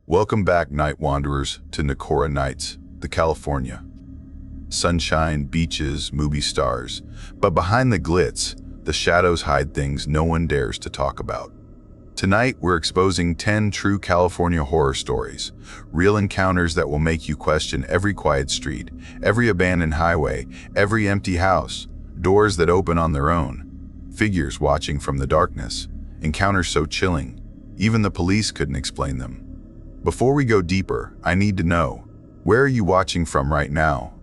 Welcome back, night wanderers, to Nakora Nights, the California. Sunshine, beaches, movie stars, but behind the glitz, the shadows hide things no one dares to talk about. Tonight, we're exposing 10 true California horror stories, real encounters that will make you question every quiet street, every abandoned highway, every empty house, doors that open on their own, figures watching from the darkness, encounters so chilling, even the police couldn't explain them. Before we go deeper, I need to know, where are you watching from right now?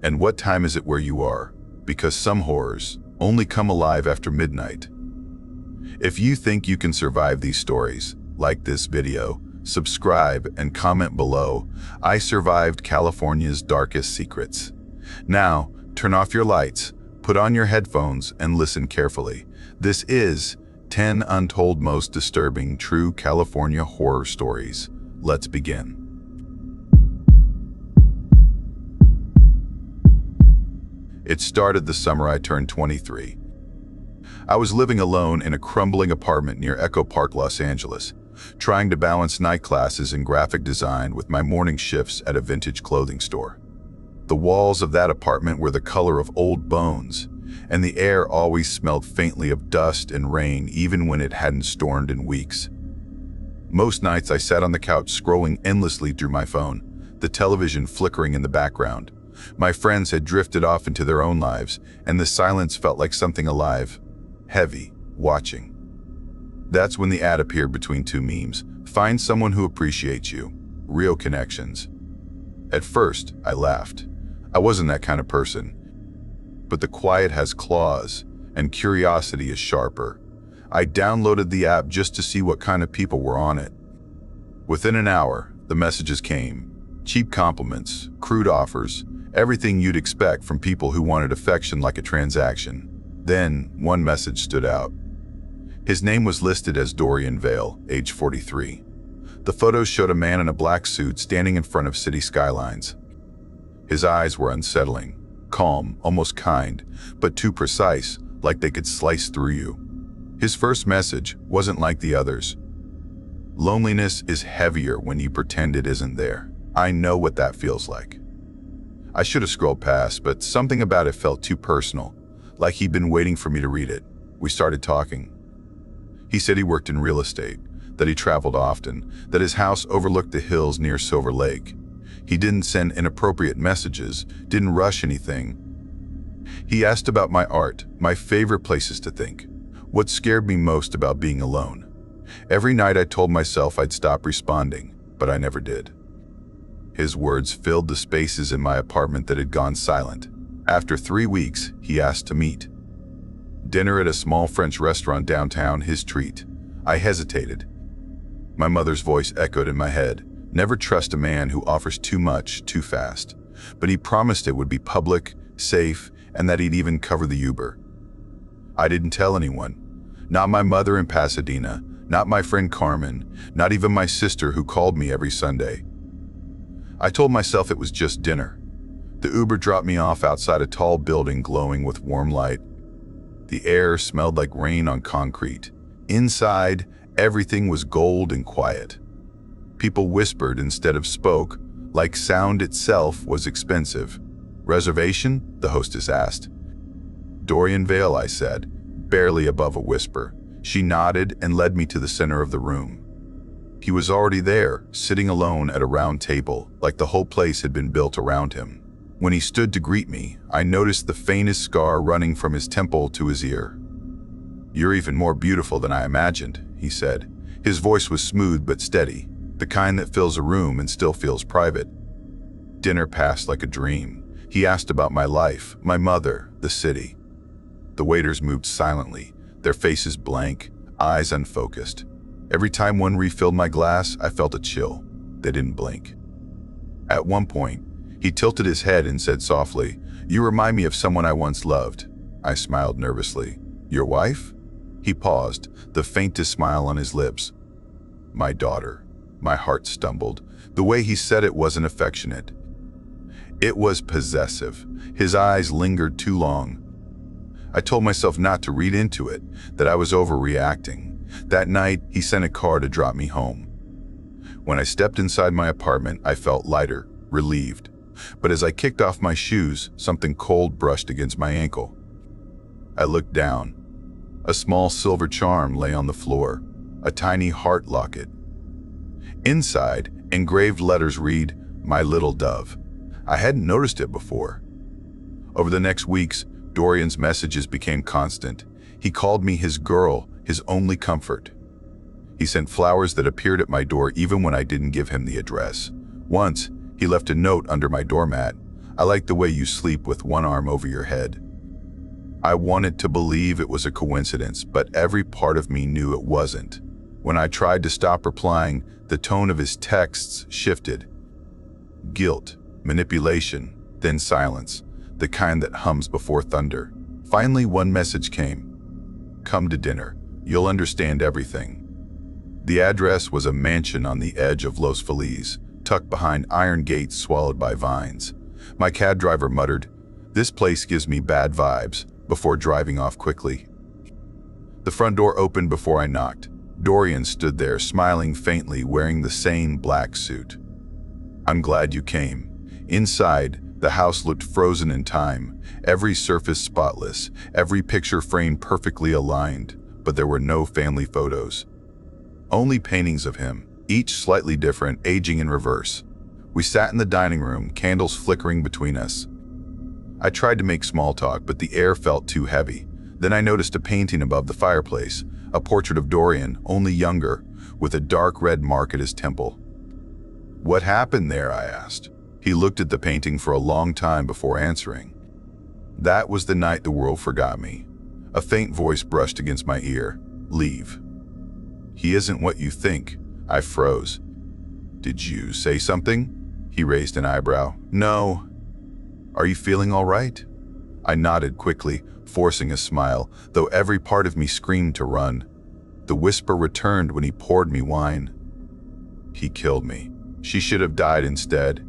And what time is it where you are? Because some horrors only come alive after midnight. If you think you can survive these stories, like this video, subscribe and comment below. I survived California's darkest secrets. Now, turn off your lights, put on your headphones, and listen carefully. This is 10 Untold Most Disturbing True California Horror Stories. Let's begin. It started the summer I turned 23. I was living alone in a crumbling apartment near Echo Park, Los Angeles, trying to balance night classes in graphic design with my morning shifts at a vintage clothing store. The walls of that apartment were the color of old bones, and the air always smelled faintly of dust and rain even when it hadn't stormed in weeks. Most nights I sat on the couch scrolling endlessly through my phone, the television flickering in the background. My friends had drifted off into their own lives, and the silence felt like something alive, heavy, watching. That's when the ad appeared between two memes. Find someone who appreciates you. Real connections. At first, I laughed. I wasn't that kind of person. But the quiet has claws, and curiosity is sharper. I downloaded the app just to see what kind of people were on it. Within an hour, the messages came. Cheap compliments, crude offers, everything you'd expect from people who wanted affection like a transaction. Then, one message stood out. His name was listed as Dorian Vale, age 43. The photos showed a man in a black suit standing in front of city skylines. His eyes were unsettling, calm, almost kind, but too precise, like they could slice through you. His first message wasn't like the others. Loneliness is heavier when you pretend it isn't there. I know what that feels like. I should have scrolled past, but something about it felt too personal, like he'd been waiting for me to read it. We started talking. He said he worked in real estate, that he traveled often, that his house overlooked the hills near Silver Lake. He didn't send inappropriate messages, didn't rush anything. He asked about my art, my favorite places to think. What scared me most about being alone. Every night I told myself I'd stop responding, but I never did. His words filled the spaces in my apartment that had gone silent. After 3 weeks, he asked to meet. Dinner at a small French restaurant downtown, his treat. I hesitated. My mother's voice echoed in my head. Never trust a man who offers too much, too fast. But he promised it would be public, safe, and that he'd even cover the Uber. I didn't tell anyone. Not my mother in Pasadena, not my friend Carmen, not even my sister who called me every Sunday. I told myself it was just dinner. The Uber dropped me off outside a tall building glowing with warm light. The air smelled like rain on concrete. Inside, everything was gold and quiet. People whispered instead of spoke, like sound itself was expensive. Reservation? The hostess asked. Dorian Vale, I said, barely above a whisper. She nodded and led me to the center of the room. He was already there, sitting alone at a round table, like the whole place had been built around him. When he stood to greet me, I noticed the faintest scar running from his temple to his ear. "You're even more beautiful than I imagined," he said. His voice was smooth but steady, the kind that fills a room and still feels private. Dinner passed like a dream. He asked about my life, my mother, the city. The waiters moved silently, their faces blank, eyes unfocused. Every time one refilled my glass, I felt a chill. They didn't blink. At one point, he tilted his head and said softly, "You remind me of someone I once loved." I smiled nervously. "Your wife?" He paused, the faintest smile on his lips. "My daughter." My heart stumbled. The way he said it wasn't affectionate. It was possessive. His eyes lingered too long. I told myself not to read into it, that I was overreacting. That night, he sent a car to drop me home. When I stepped inside my apartment, I felt lighter, relieved. But as I kicked off my shoes, something cold brushed against my ankle. I looked down. A small silver charm lay on the floor, a tiny heart locket. Inside, engraved letters read, "My little dove." I hadn't noticed it before. Over the next weeks, Dorian's messages became constant. He called me his girl, his only comfort. He sent flowers that appeared at my door even when I didn't give him the address. Once, he left a note under my doormat. "I like the way you sleep with one arm over your head." I wanted to believe it was a coincidence, but every part of me knew it wasn't. When I tried to stop replying, the tone of his texts shifted. Guilt, manipulation, then silence, the kind that hums before thunder. Finally, one message came. "Come to dinner. You'll understand everything." The address was a mansion on the edge of Los Feliz, tucked behind iron gates swallowed by vines. My cab driver muttered, "This place gives me bad vibes," before driving off quickly. The front door opened before I knocked. Dorian stood there, smiling faintly, wearing the same black suit. "I'm glad you came." Inside, the house looked frozen in time, every surface spotless, every picture frame perfectly aligned, but there were no family photos. Only paintings of him, each slightly different, aging in reverse. We sat in the dining room, candles flickering between us. I tried to make small talk, but the air felt too heavy. Then I noticed a painting above the fireplace, a portrait of Dorian, only younger, with a dark red mark at his temple. "What happened there?" I asked. He looked at the painting for a long time before answering. "That was the night the world forgot me." A faint voice brushed against my ear. "Leave." "He isn't what you think." I froze. "Did you say something?" He raised an eyebrow. "No." "Are you feeling all right?" I nodded quickly, forcing a smile, though every part of me screamed to run. The whisper returned when he poured me wine. "He killed me. She should have died instead."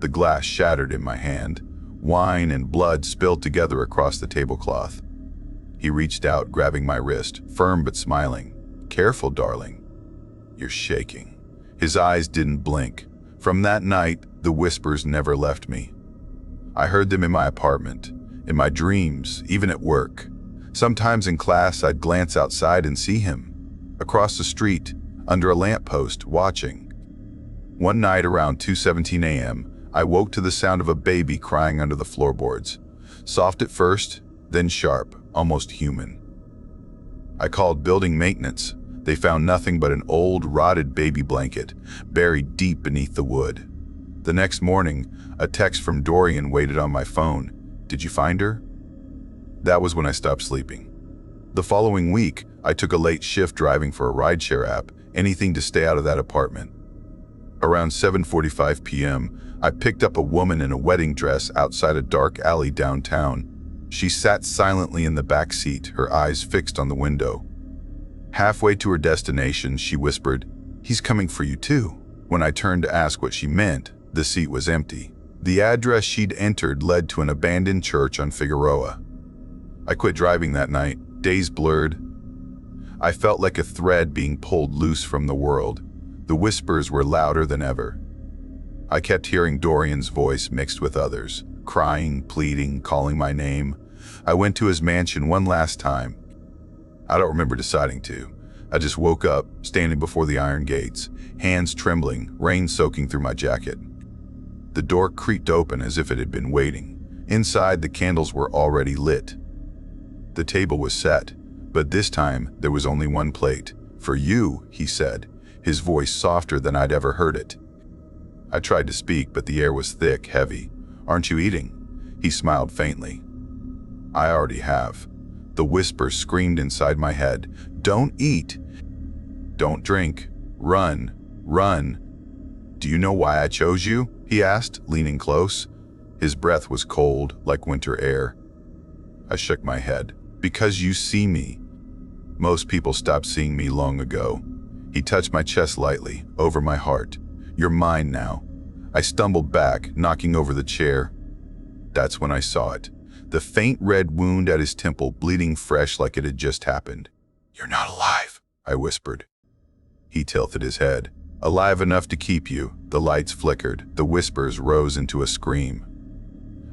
The glass shattered in my hand. Wine and blood spilled together across the tablecloth. He reached out, grabbing my wrist, firm but smiling. "Careful, darling. You're shaking." His eyes didn't blink. From that night, the whispers never left me. I heard them in my apartment, in my dreams, even at work. Sometimes in class, I'd glance outside and see him, across the street, under a lamppost, watching. One night around 2:17 a.m., I woke to the sound of a baby crying under the floorboards. Soft at first, then sharp, almost human. I called building maintenance. They found nothing but an old, rotted baby blanket, buried deep beneath the wood. The next morning, a text from Dorian waited on my phone. "Did you find her?" That was when I stopped sleeping. The following week, I took a late shift driving for a rideshare app, anything to stay out of that apartment. Around 7:45 p.m., I picked up a woman in a wedding dress outside a dark alley downtown. She sat silently in the back seat, her eyes fixed on the window. Halfway to her destination, she whispered, "He's coming for you too." When I turned to ask what she meant, the seat was empty. The address she'd entered led to an abandoned church on Figueroa. I quit driving that night, days blurred. I felt like a thread being pulled loose from the world. The whispers were louder than ever. I kept hearing Dorian's voice mixed with others, crying, pleading, calling my name. I went to his mansion one last time. I don't remember deciding to. I just woke up, standing before the iron gates, hands trembling, rain soaking through my jacket. The door creaked open as if it had been waiting. Inside, the candles were already lit. The table was set, but this time there was only one plate. "For you," he said, his voice softer than I'd ever heard it. I tried to speak, but the air was thick, heavy. "Aren't you eating?" He smiled faintly. "I already have." The whisper screamed inside my head. "Don't eat. Don't drink. Run. Run." "Do you know why I chose you?" he asked, leaning close. His breath was cold, like winter air. I shook my head. "Because you see me. Most people stopped seeing me long ago." He touched my chest lightly, over my heart. "You're mine now." I stumbled back, knocking over the chair. That's when I saw it. The faint red wound at his temple, bleeding fresh like it had just happened. "You're not alive," I whispered. He tilted his head. Alive enough to keep you. The lights flickered. The whispers rose into a scream.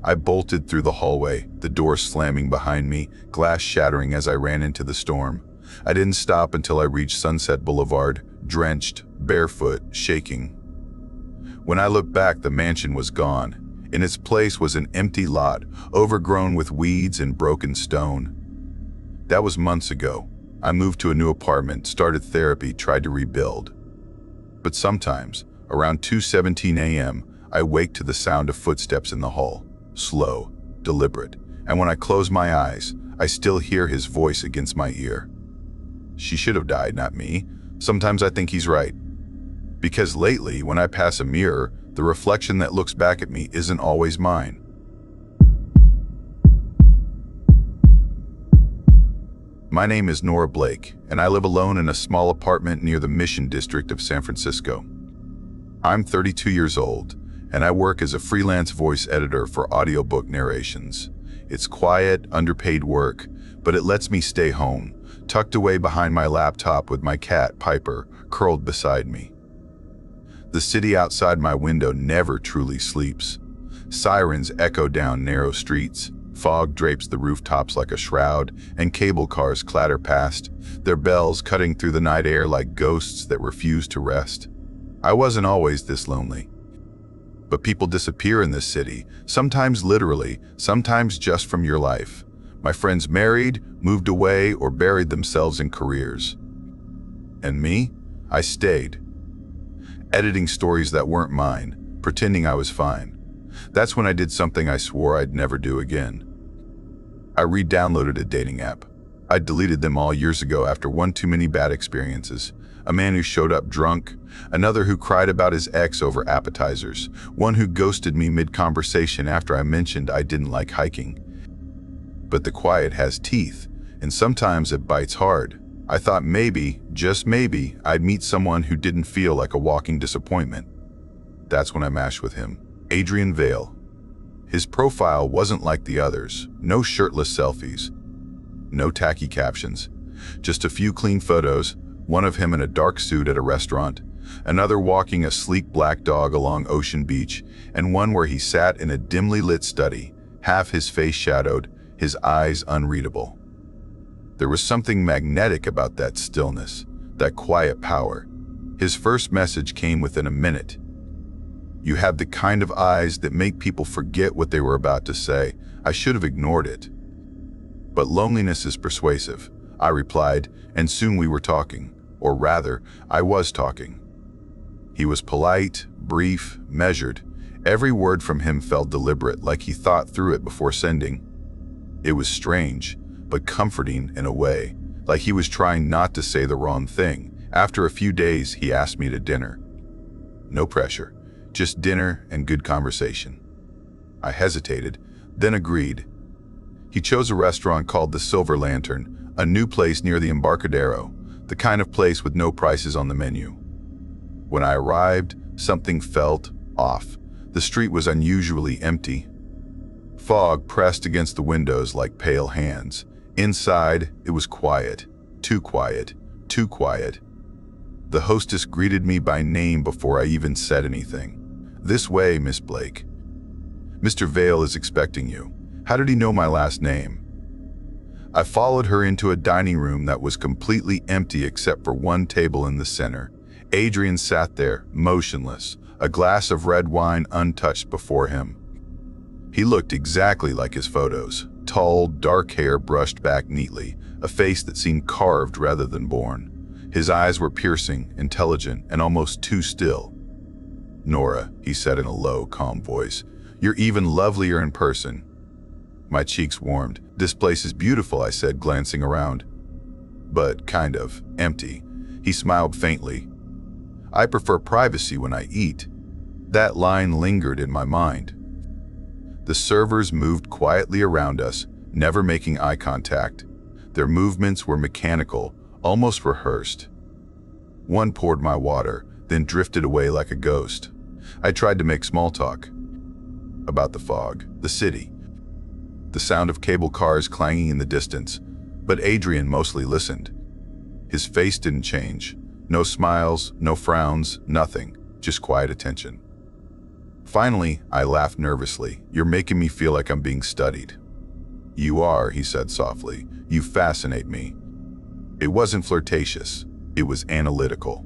I bolted through the hallway, the door slamming behind me, glass shattering as I ran into the storm. I didn't stop until I reached Sunset Boulevard, drenched, barefoot, shaking. When I looked back, the mansion was gone. In its place was an empty lot, overgrown with weeds and broken stone. That was months ago. I moved to a new apartment, started therapy, tried to rebuild. But sometimes, around 2:17 a.m., I wake to the sound of footsteps in the hall. Slow, deliberate, and when I close my eyes, I still hear his voice against my ear. She should have died, not me. Sometimes I think he's right. Because lately, when I pass a mirror, the reflection that looks back at me isn't always mine. My name is Nora Blake, and I live alone in a small apartment near the Mission District of San Francisco. I'm 32 years old, and I work as a freelance voice editor for audiobook narrations. It's quiet, underpaid work, but it lets me stay home, tucked away behind my laptop with my cat, Piper, curled beside me. The city outside my window never truly sleeps. Sirens echo down narrow streets, fog drapes the rooftops like a shroud, and cable cars clatter past, their bells cutting through the night air like ghosts that refuse to rest. I wasn't always this lonely. But people disappear in this city, sometimes literally, sometimes just from your life. My friends married, moved away, or buried themselves in careers. And me? I stayed. Editing stories that weren't mine, pretending I was fine. That's when I did something I swore I'd never do again. I re-downloaded a dating app. I'd deleted them all years ago after one too many bad experiences. A man who showed up drunk, another who cried about his ex over appetizers, one who ghosted me mid-conversation after I mentioned I didn't like hiking. But the quiet has teeth, and sometimes it bites hard. I thought maybe, just maybe, I'd meet someone who didn't feel like a walking disappointment. That's when I matched with him. Adrian Vale. His profile wasn't like the others. No shirtless selfies. No tacky captions. Just a few clean photos, one of him in a dark suit at a restaurant, another walking a sleek black dog along Ocean Beach, and one where he sat in a dimly lit study, half his face shadowed, his eyes unreadable. There was something magnetic about that stillness, that quiet power. His first message came within a minute. "You have the kind of eyes that make people forget what they were about to say. I should have ignored it." "But loneliness is persuasive," I replied, and soon we were talking. Or rather, I was talking. He was polite, brief, measured. Every word from him felt deliberate, like he thought through it before sending. It was strange, but comforting in a way, like he was trying not to say the wrong thing. After a few days, he asked me to dinner. No pressure, just dinner and good conversation. I hesitated, then agreed. He chose a restaurant called the Silver Lantern, a new place near the Embarcadero, the kind of place with no prices on the menu. When I arrived, something felt off. The street was unusually empty. Fog pressed against the windows like pale hands. Inside, it was quiet. Too quiet. Too quiet. The hostess greeted me by name before I even said anything. "This way, Miss Blake. Mr. Vale is expecting you." How did he know my last name? I followed her into a dining room that was completely empty except for one table in the center. Adrian sat there, motionless, a glass of red wine untouched before him. He looked exactly like his photos. Tall, dark hair brushed back neatly, a face that seemed carved rather than born. His eyes were piercing, intelligent, and almost too still. "Nora," he said in a low, calm voice, "you're even lovelier in person." My cheeks warmed. "This place is beautiful," I said, glancing around. "But kind of empty." He smiled faintly. "I prefer privacy when I eat." That line lingered in my mind. The servers moved quietly around us, never making eye contact. Their movements were mechanical, almost rehearsed. One poured my water, then drifted away like a ghost. I tried to make small talk. About the fog, the city, the sound of cable cars clanging in the distance, but Adrian mostly listened. His face didn't change, No smiles, no frowns, nothing, just quiet attention. Finally, I laughed nervously. "You're making me feel like I'm being studied." "You are," he said softly. "You fascinate me." It wasn't flirtatious. It was analytical.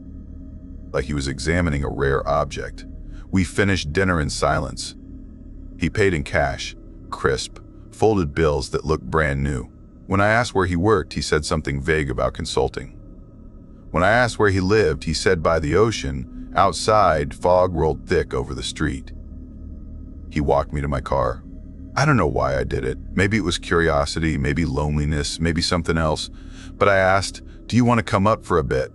Like he was examining a rare object. We finished dinner in silence. He paid in cash, crisp, folded bills that looked brand new. When I asked where he worked, he said something vague about consulting. When I asked where he lived, he said by the ocean. Outside, fog rolled thick over the street. He walked me to my car. I don't know why I did it. Maybe it was curiosity, maybe loneliness, maybe something else. But I asked, "Do you want to come up for a bit?"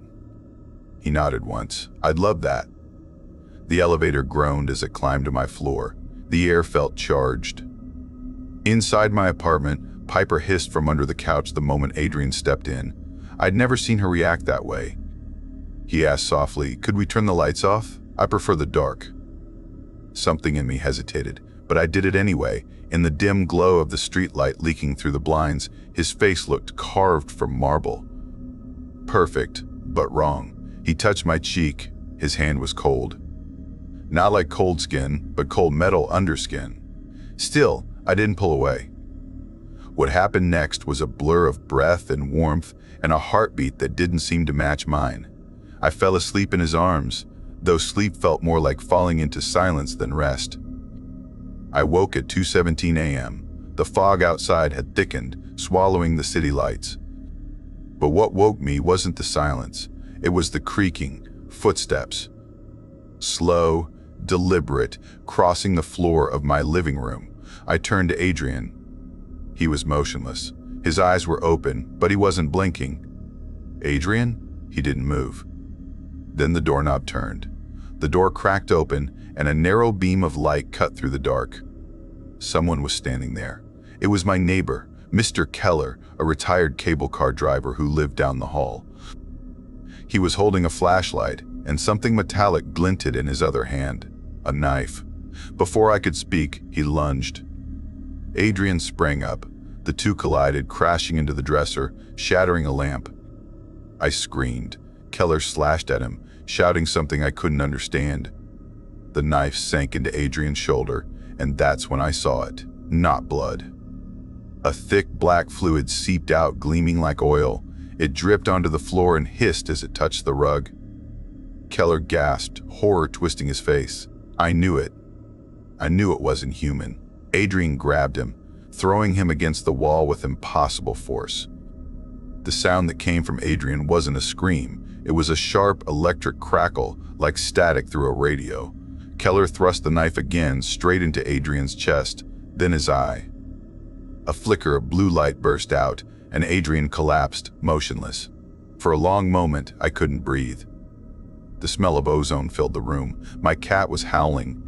He nodded once. "I'd love that." The elevator groaned as it climbed to my floor. The air felt charged. Inside my apartment, Piper hissed from under the couch the moment Adrian stepped in. I'd never seen her react that way. He asked softly, "Could we turn the lights off? I prefer the dark." Something in me hesitated, but I did it anyway. In the dim glow of the streetlight leaking through the blinds, his face looked carved from marble. Perfect, but wrong. He touched my cheek. His hand was cold. Not like cold skin, but cold metal underskin. Still, I didn't pull away. What happened next was a blur of breath and warmth and a heartbeat that didn't seem to match mine. I fell asleep in his arms, though sleep felt more like falling into silence than rest. I woke at 2:17 a.m. The fog outside had thickened, swallowing the city lights. But what woke me wasn't the silence. It was the creaking, footsteps. Slow, deliberate, crossing the floor of my living room. I turned to Adrian. He was motionless. His eyes were open, but he wasn't blinking. "Adrian?" He didn't move. Then the doorknob turned. The door cracked open, and a narrow beam of light cut through the dark. Someone was standing there. It was my neighbor, Mr. Keller, a retired cable car driver who lived down the hall. He was holding a flashlight, and something metallic glinted in his other hand, a knife. Before I could speak, he lunged. Adrian sprang up. The two collided, crashing into the dresser, shattering a lamp. I screamed. Keller slashed at him, shouting something I couldn't understand. The knife sank into Adrian's shoulder, and that's when I saw it, not blood. A thick black fluid seeped out, gleaming like oil. It dripped onto the floor and hissed as it touched the rug. Keller gasped, horror twisting his face. I knew it. I knew it wasn't human. Adrian grabbed him, throwing him against the wall with impossible force. The sound that came from Adrian wasn't a scream. It was a sharp electric crackle, like static through a radio. Keller thrust the knife again, straight into Adrian's chest, then his eye. A flicker of blue light burst out, and Adrian collapsed, motionless. For a long moment, I couldn't breathe. The smell of ozone filled the room. My cat was howling.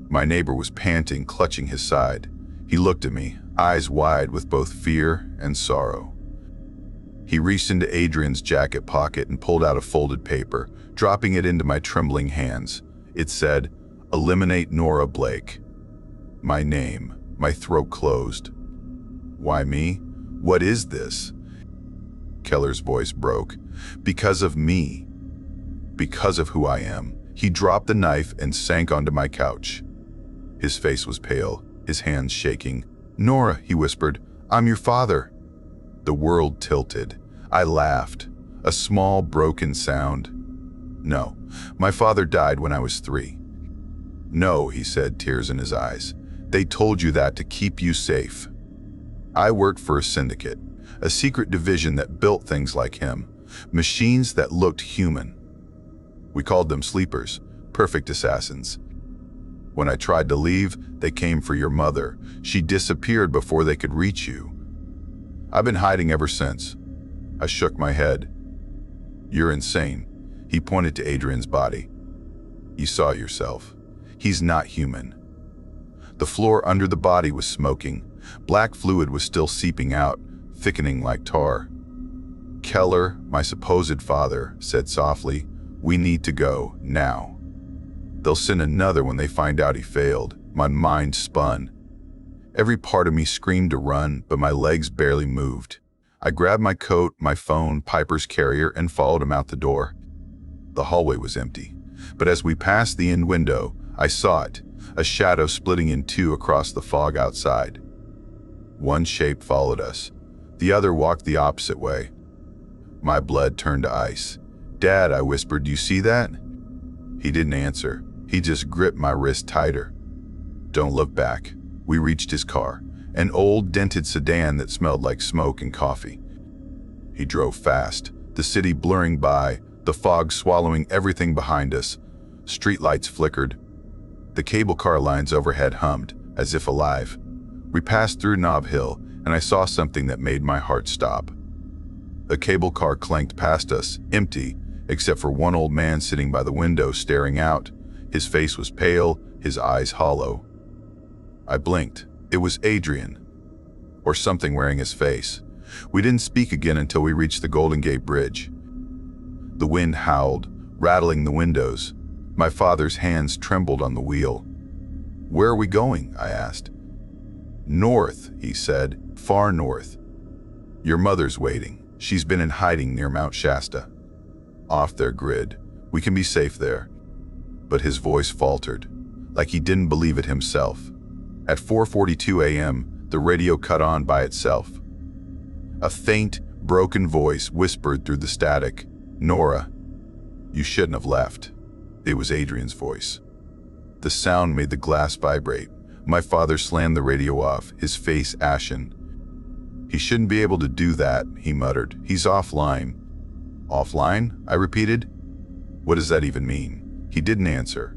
My neighbor was panting, clutching his side. He looked at me, eyes wide with both fear and sorrow. He reached into Adrian's jacket pocket and pulled out a folded paper, dropping it into my trembling hands. It said, "Eliminate Nora Blake." My name. My throat closed. Why me? What is this? Keller's voice broke. Because of me. Because of who I am. He dropped the knife and sank onto my couch. His face was pale, his hands shaking. "Nora," he whispered, "I'm your father." The world tilted. I laughed. A small, broken sound. "No, my father died when I was 3. "No," he said, tears in his eyes. "They told you that to keep you safe." I worked for a syndicate, a secret division that built things like him, machines that looked human. We called them sleepers, perfect assassins. When I tried to leave, they came for your mother. She disappeared before they could reach you. I've been hiding ever since. I shook my head. "You're insane." He pointed to Adrian's body. "You saw it yourself. He's not human." The floor under the body was smoking. Black fluid was still seeping out, thickening like tar. Keller, my supposed father, said softly, "We need to go, now." They'll send another when they find out he failed. My mind spun. Every part of me screamed to run, but my legs barely moved. I grabbed my coat, my phone, Piper's carrier, and followed him out the door. The hallway was empty, but as we passed the end window, I saw it, a shadow splitting in two across the fog outside. One shape followed us. The other walked the opposite way. My blood turned to ice. "Dad," I whispered, "do you see that?" He didn't answer. He just gripped my wrist tighter. "Don't look back." We reached his car, an old dented sedan that smelled like smoke and coffee. He drove fast, the city blurring by, the fog swallowing everything behind us. Streetlights flickered. The cable car lines overhead hummed, as if alive. We passed through Nob Hill, and I saw something that made my heart stop. A cable car clanked past us, empty, except for one old man sitting by the window staring out. His face was pale, his eyes hollow. I blinked. It was Adrian, or something wearing his face. We didn't speak again until we reached the Golden Gate Bridge. The wind howled, rattling the windows. My father's hands trembled on the wheel. "Where are we going?" I asked. "North," he said, "far north. Your mother's waiting. She's been in hiding near Mount Shasta. Off their grid. We can be safe there." But his voice faltered, like he didn't believe it himself. At 4:42 a.m., the radio cut on by itself. A faint, broken voice whispered through the static, "Nora, you shouldn't have left." It was Adrian's voice. The sound made the glass vibrate. My father slammed the radio off, his face ashen. "He shouldn't be able to do that," he muttered. "He's offline." "Offline?" I repeated. "What does that even mean?" He didn't answer.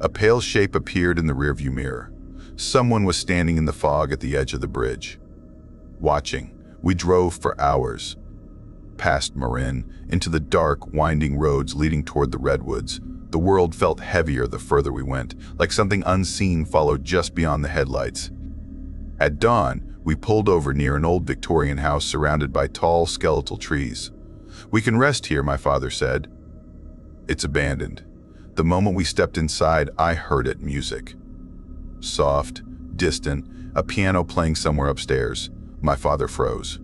A pale shape appeared in the rearview mirror. Someone was standing in the fog at the edge of the bridge. Watching, we drove for hours. Past Marin, into the dark, winding roads leading toward the redwoods. The world felt heavier the further we went, like something unseen followed just beyond the headlights. At dawn, we pulled over near an old Victorian house surrounded by tall, skeletal trees. "We can rest here," my father said. "It's abandoned." The moment we stepped inside, I heard it, music. Soft, distant, a piano playing somewhere upstairs. My father froze.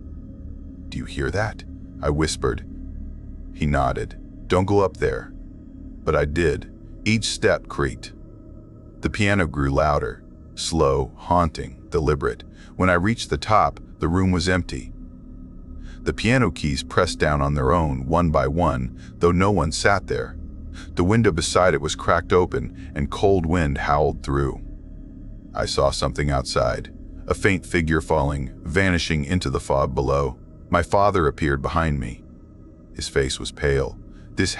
"Do you hear that?" I whispered. He nodded. "Don't go up there." But I did. Each step creaked. The piano grew louder, slow, haunting, deliberate. When I reached the top, the room was empty. The piano keys pressed down on their own, one by one, though no one sat there. The window beside it was cracked open, and cold wind howled through. I saw something outside, a faint figure falling, vanishing into the fog below. My father appeared behind me. His face was pale. This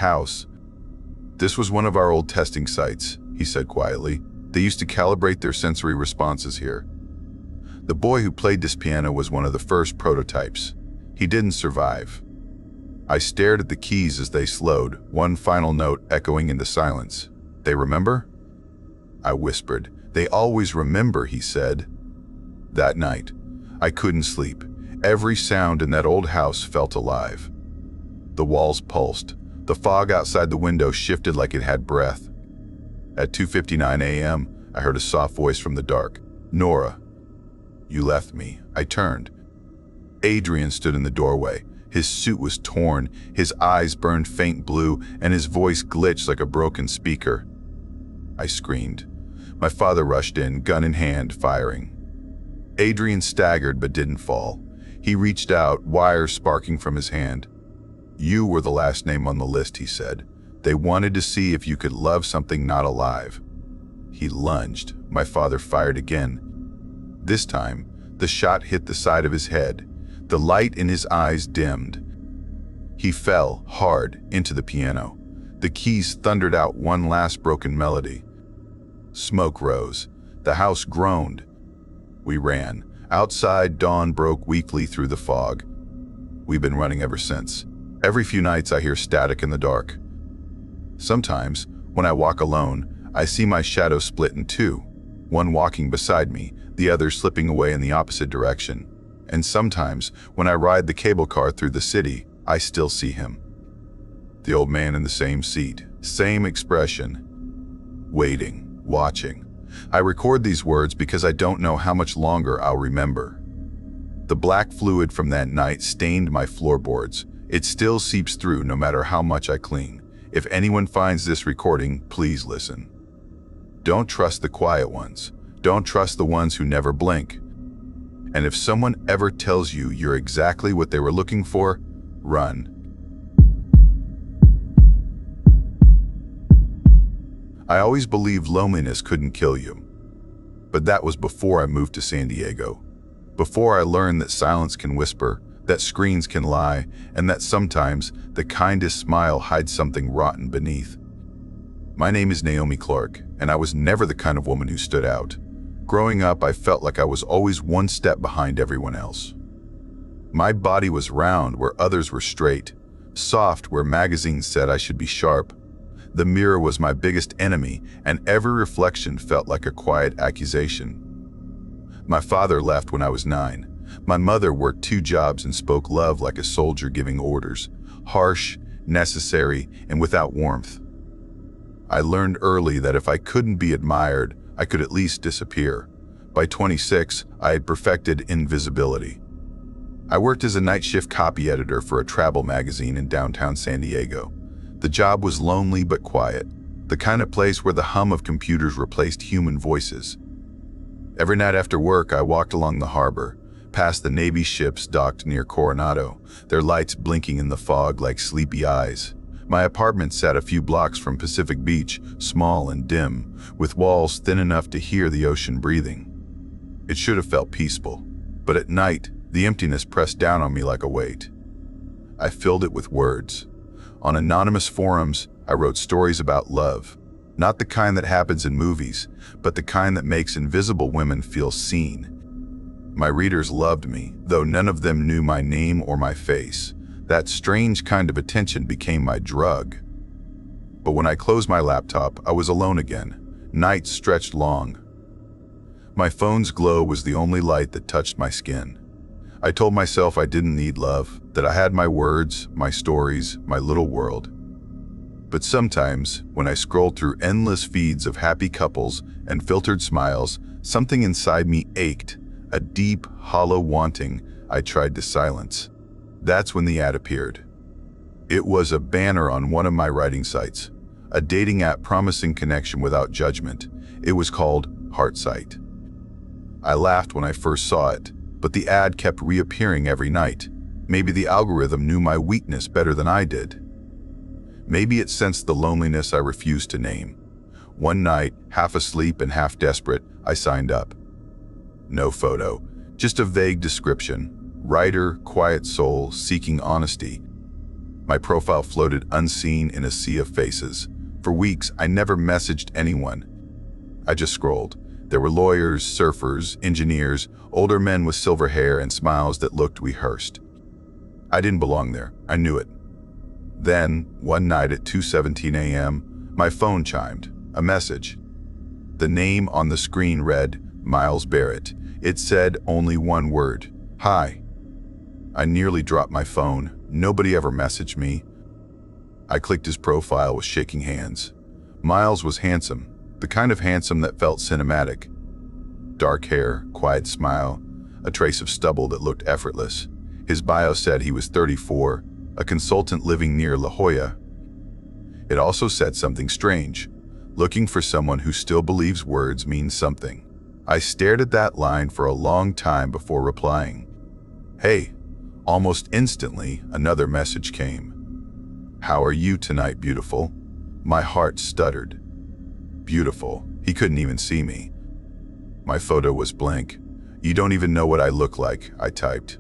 was one of our old testing sites," he said quietly. "They used to calibrate their sensory responses here. The boy who played this piano was one of the first prototypes. He didn't survive." I stared at the keys as they slowed, one final note echoing in the silence. "They remember?" I whispered. "They always remember," he said. That night, I couldn't sleep. Every sound in that old house felt alive. The walls pulsed. The fog outside the window shifted like it had breath. At 2:59 a.m., I heard a soft voice from the dark. "Nora, you left me." I turned. Adrian stood in the doorway. His suit was torn, his eyes burned faint blue, and his voice glitched like a broken speaker. I screamed. My father rushed in, gun in hand, firing. Adrian staggered but didn't fall. He reached out, wires sparking from his hand. "You were the last name on the list," he said. "They wanted to see if you could love something not alive." He lunged. My father fired again. This time, the shot hit the side of his head. The light in his eyes dimmed. He fell, hard, into the piano. The keys thundered out one last broken melody. Smoke rose. The house groaned. We ran. Outside, dawn broke weakly through the fog. We've been running ever since. Every few nights I hear static in the dark. Sometimes, when I walk alone, I see my shadow split in two, one walking beside me, the other slipping away in the opposite direction. And sometimes, when I ride the cable car through the city, I still see him. The old man in the same seat, same expression. Waiting, watching. I record these words because I don't know how much longer I'll remember. The black fluid from that night stained my floorboards. It still seeps through no matter how much I clean. If anyone finds this recording, please listen. Don't trust the quiet ones. Don't trust the ones who never blink. And if someone ever tells you you're exactly what they were looking for, run. I always believed loneliness couldn't kill you. But that was before I moved to San Diego. Before I learned that silence can whisper, that screens can lie, and that sometimes the kindest smile hides something rotten beneath. My name is Naomi Clark, and I was never the kind of woman who stood out. Growing up, I felt like I was always one step behind everyone else. My body was round where others were straight, soft where magazines said I should be sharp. The mirror was my biggest enemy, and every reflection felt like a quiet accusation. My father left when I was 9. My mother worked 2 jobs and spoke love like a soldier giving orders, harsh, necessary, and without warmth. I learned early that if I couldn't be admired, I could at least disappear. By 26, I had perfected invisibility. I worked as a night shift copy editor for a travel magazine in downtown San Diego. The job was lonely but quiet, the kind of place where the hum of computers replaced human voices. Every night after work, I walked along the harbor, past the Navy ships docked near Coronado, their lights blinking in the fog like sleepy eyes. My apartment sat a few blocks from Pacific Beach, small and dim, with walls thin enough to hear the ocean breathing. It should have felt peaceful, but at night, the emptiness pressed down on me like a weight. I filled it with words. On anonymous forums, I wrote stories about love, not the kind that happens in movies, but the kind that makes invisible women feel seen. My readers loved me, though none of them knew my name or my face. That strange kind of attention became my drug. But when I closed my laptop, I was alone again. Nights stretched long. My phone's glow was the only light that touched my skin. I told myself I didn't need love, that I had my words, my stories, my little world. But sometimes, when I scrolled through endless feeds of happy couples and filtered smiles, something inside me ached, a deep, hollow wanting I tried to silence. That's when the ad appeared. It was a banner on one of my writing sites, a dating app promising connection without judgment. It was called Heartsight. I laughed when I first saw it, but the ad kept reappearing every night. Maybe the algorithm knew my weakness better than I did. Maybe it sensed the loneliness I refused to name. One night, half asleep and half desperate, I signed up. No photo, just a vague description. Writer, quiet soul, seeking honesty. My profile floated unseen in a sea of faces. For weeks, I never messaged anyone. I just scrolled. There were lawyers, surfers, engineers, older men with silver hair and smiles that looked rehearsed. I didn't belong there. I knew it. Then, one night at 2:17 a.m., my phone chimed. A message. The name on the screen read, Miles Barrett. It said only one word, hi. I nearly dropped my phone. Nobody ever messaged me. I clicked his profile with shaking hands. Miles was handsome, the kind of handsome that felt cinematic. Dark hair, quiet smile, a trace of stubble that looked effortless. His bio said he was 34, a consultant living near La Jolla. It also said something strange, looking for someone who still believes words mean something. I stared at that line for a long time before replying. Hey. Almost instantly, another message came. How are you tonight, beautiful? My heart stuttered. Beautiful. He couldn't even see me. My photo was blank. You don't even know what I look like, I typed.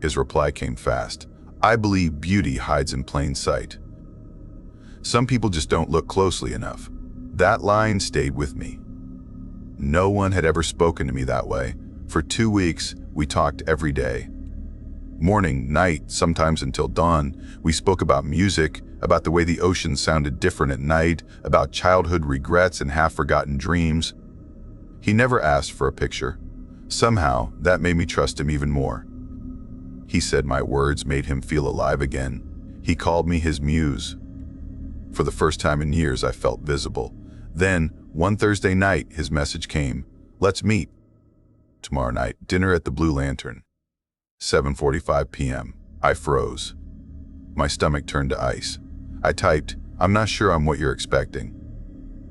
His reply came fast. I believe beauty hides in plain sight. Some people just don't look closely enough. That line stayed with me. No one had ever spoken to me that way. For 2 weeks, we talked every day. Morning, night, sometimes until dawn, we spoke about music, about the way the ocean sounded different at night, about childhood regrets and half-forgotten dreams. He never asked for a picture. Somehow, that made me trust him even more. He said my words made him feel alive again. He called me his muse. For the first time in years, I felt visible. Then, one Thursday night, his message came. Let's meet. Tomorrow night, dinner at the Blue Lantern. 7:45 p.m. I froze. My stomach turned to ice. I typed, "I'm not sure I'm what you're expecting."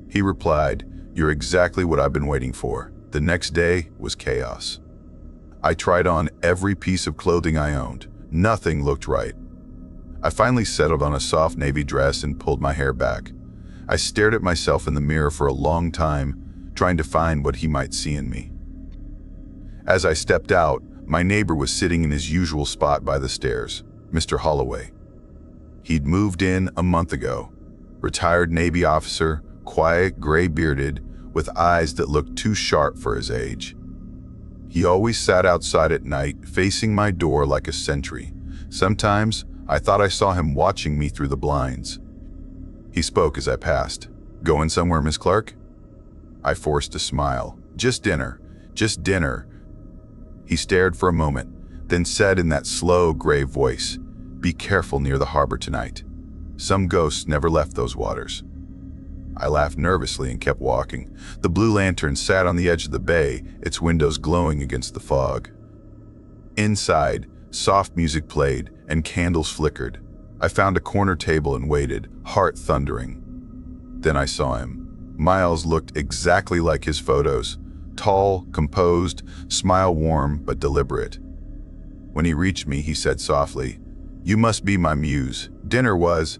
He replied, "You're exactly what I've been waiting for." The next day was chaos. I tried on every piece of clothing I owned. Nothing looked right. I finally settled on a soft navy dress and pulled my hair back. I stared at myself in the mirror for a long time, trying to find what he might see in me. As I stepped out, my neighbor was sitting in his usual spot by the stairs, Mr. Holloway. He'd moved in a month ago. Retired Navy officer, quiet, gray-bearded, with eyes that looked too sharp for his age. He always sat outside at night, facing my door like a sentry. Sometimes, I thought I saw him watching me through the blinds. He spoke as I passed. "Going somewhere, Miss Clark?" I forced a smile. "Just dinner. Just dinner." He stared for a moment, then said in that slow, grave voice, "Be careful near the harbor tonight. Some ghosts never left those waters." I laughed nervously and kept walking. The blue lantern sat on the edge of the bay, its windows glowing against the fog. Inside, soft music played and candles flickered. I found a corner table and waited, heart thundering. Then I saw him. Miles looked exactly like his photos. Tall, composed, smile warm but deliberate. When he reached me, he said softly, "You must be my muse. Dinner was..."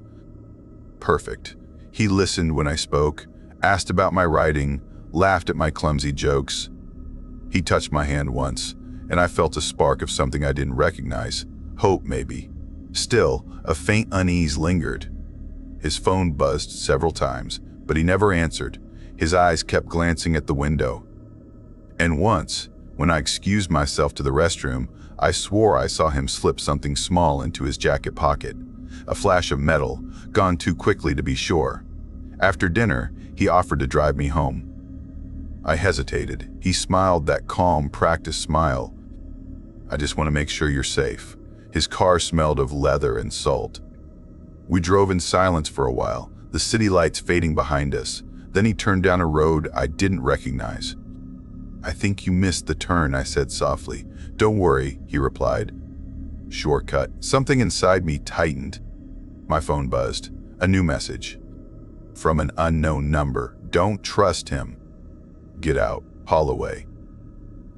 Perfect. He listened when I spoke, asked about my writing, laughed at my clumsy jokes. He touched my hand once, and I felt a spark of something I didn't recognize. Hope, maybe. Still, a faint unease lingered. His phone buzzed several times, but he never answered. His eyes kept glancing at the window. And once, when I excused myself to the restroom, I swore I saw him slip something small into his jacket pocket. A flash of metal, gone too quickly to be sure. After dinner, he offered to drive me home. I hesitated. He smiled that calm, practiced smile. "I just want to make sure you're safe." His car smelled of leather and salt. We drove in silence for a while, the city lights fading behind us. Then he turned down a road I didn't recognize. "I think you missed the turn," I said softly. "Don't worry," he replied. Shortcut. Something inside me tightened. My phone buzzed. A new message. From an unknown number. "Don't trust him. Get out. Holloway."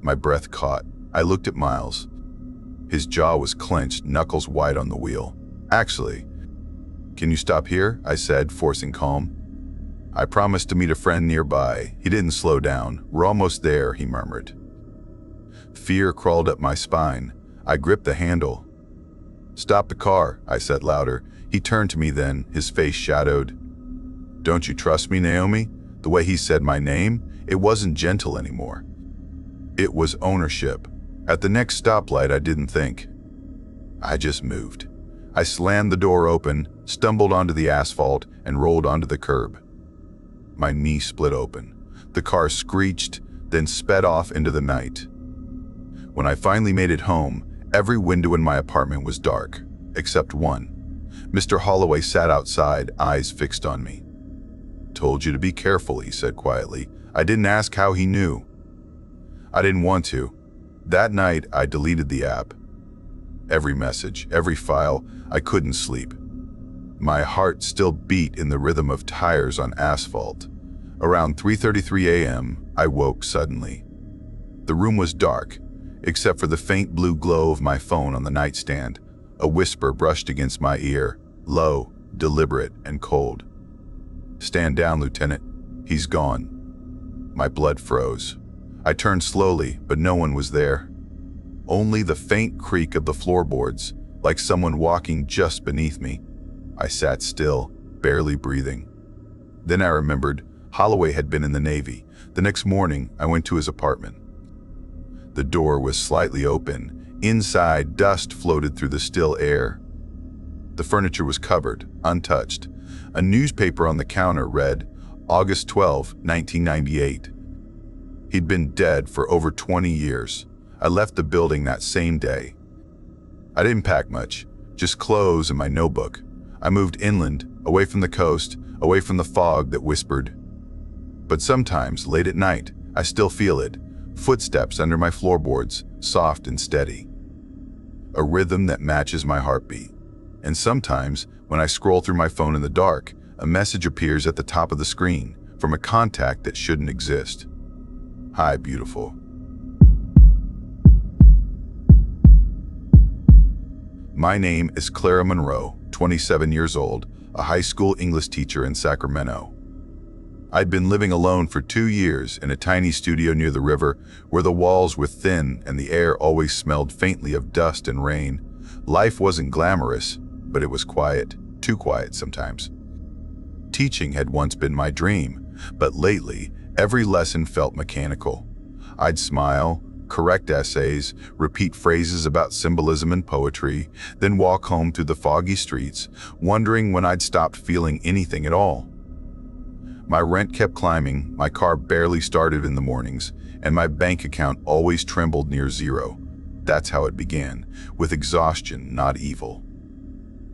My breath caught. I looked at Miles. His jaw was clenched, knuckles wide on the wheel. "Actually, can you stop here?" I said, forcing calm. "I promised to meet a friend nearby." He didn't slow down. "We're almost there," he murmured. Fear crawled up my spine. I gripped the handle. "Stop the car," I said louder. He turned to me then, his face shadowed. "Don't you trust me, Naomi?" The way he said my name, it wasn't gentle anymore. It was ownership. At the next stoplight, I didn't think. I just moved. I slammed the door open, stumbled onto the asphalt, and rolled onto the curb. My knee split open. The car screeched, then sped off into the night. When I finally made it home, every window in my apartment was dark, except one. Mr. Holloway sat outside, eyes fixed on me. "Told you to be careful," he said quietly. I didn't ask how he knew. I didn't want to. That night, I deleted the app. Every message, every file, I couldn't sleep. My heart still beat in the rhythm of tires on asphalt. Around 3:33 a.m., I woke suddenly. The room was dark, except for the faint blue glow of my phone on the nightstand. A whisper brushed against my ear, low, deliberate, and cold. "Stand down, Lieutenant. He's gone." My blood froze. I turned slowly, but no one was there. Only the faint creak of the floorboards, like someone walking just beneath me. I sat still, barely breathing. Then I remembered Holloway had been in the Navy. The next morning, I went to his apartment. The door was slightly open. Inside, dust floated through the still air. The furniture was covered, untouched. A newspaper on the counter read, August 12, 1998. He'd been dead for over 20 years. I left the building that same day. I didn't pack much, just clothes and my notebook. I moved inland, away from the coast, away from the fog that whispered. But sometimes, late at night, I still feel it. Footsteps under my floorboards, soft and steady. A rhythm that matches my heartbeat. And sometimes, when I scroll through my phone in the dark, a message appears at the top of the screen from a contact that shouldn't exist. Hi, beautiful. My name is Clara Monroe, 27 years old, a high school English teacher in Sacramento. I'd been living alone for 2 years in a tiny studio near the river where the walls were thin and the air always smelled faintly of dust and rain. Life wasn't glamorous, but it was quiet, too quiet sometimes. Teaching had once been my dream, but lately, every lesson felt mechanical. I'd smile, correct essays, repeat phrases about symbolism and poetry, then walk home through the foggy streets, wondering when I'd stopped feeling anything at all. My rent kept climbing, my car barely started in the mornings, and my bank account always trembled near zero. That's how it began, with exhaustion, not evil.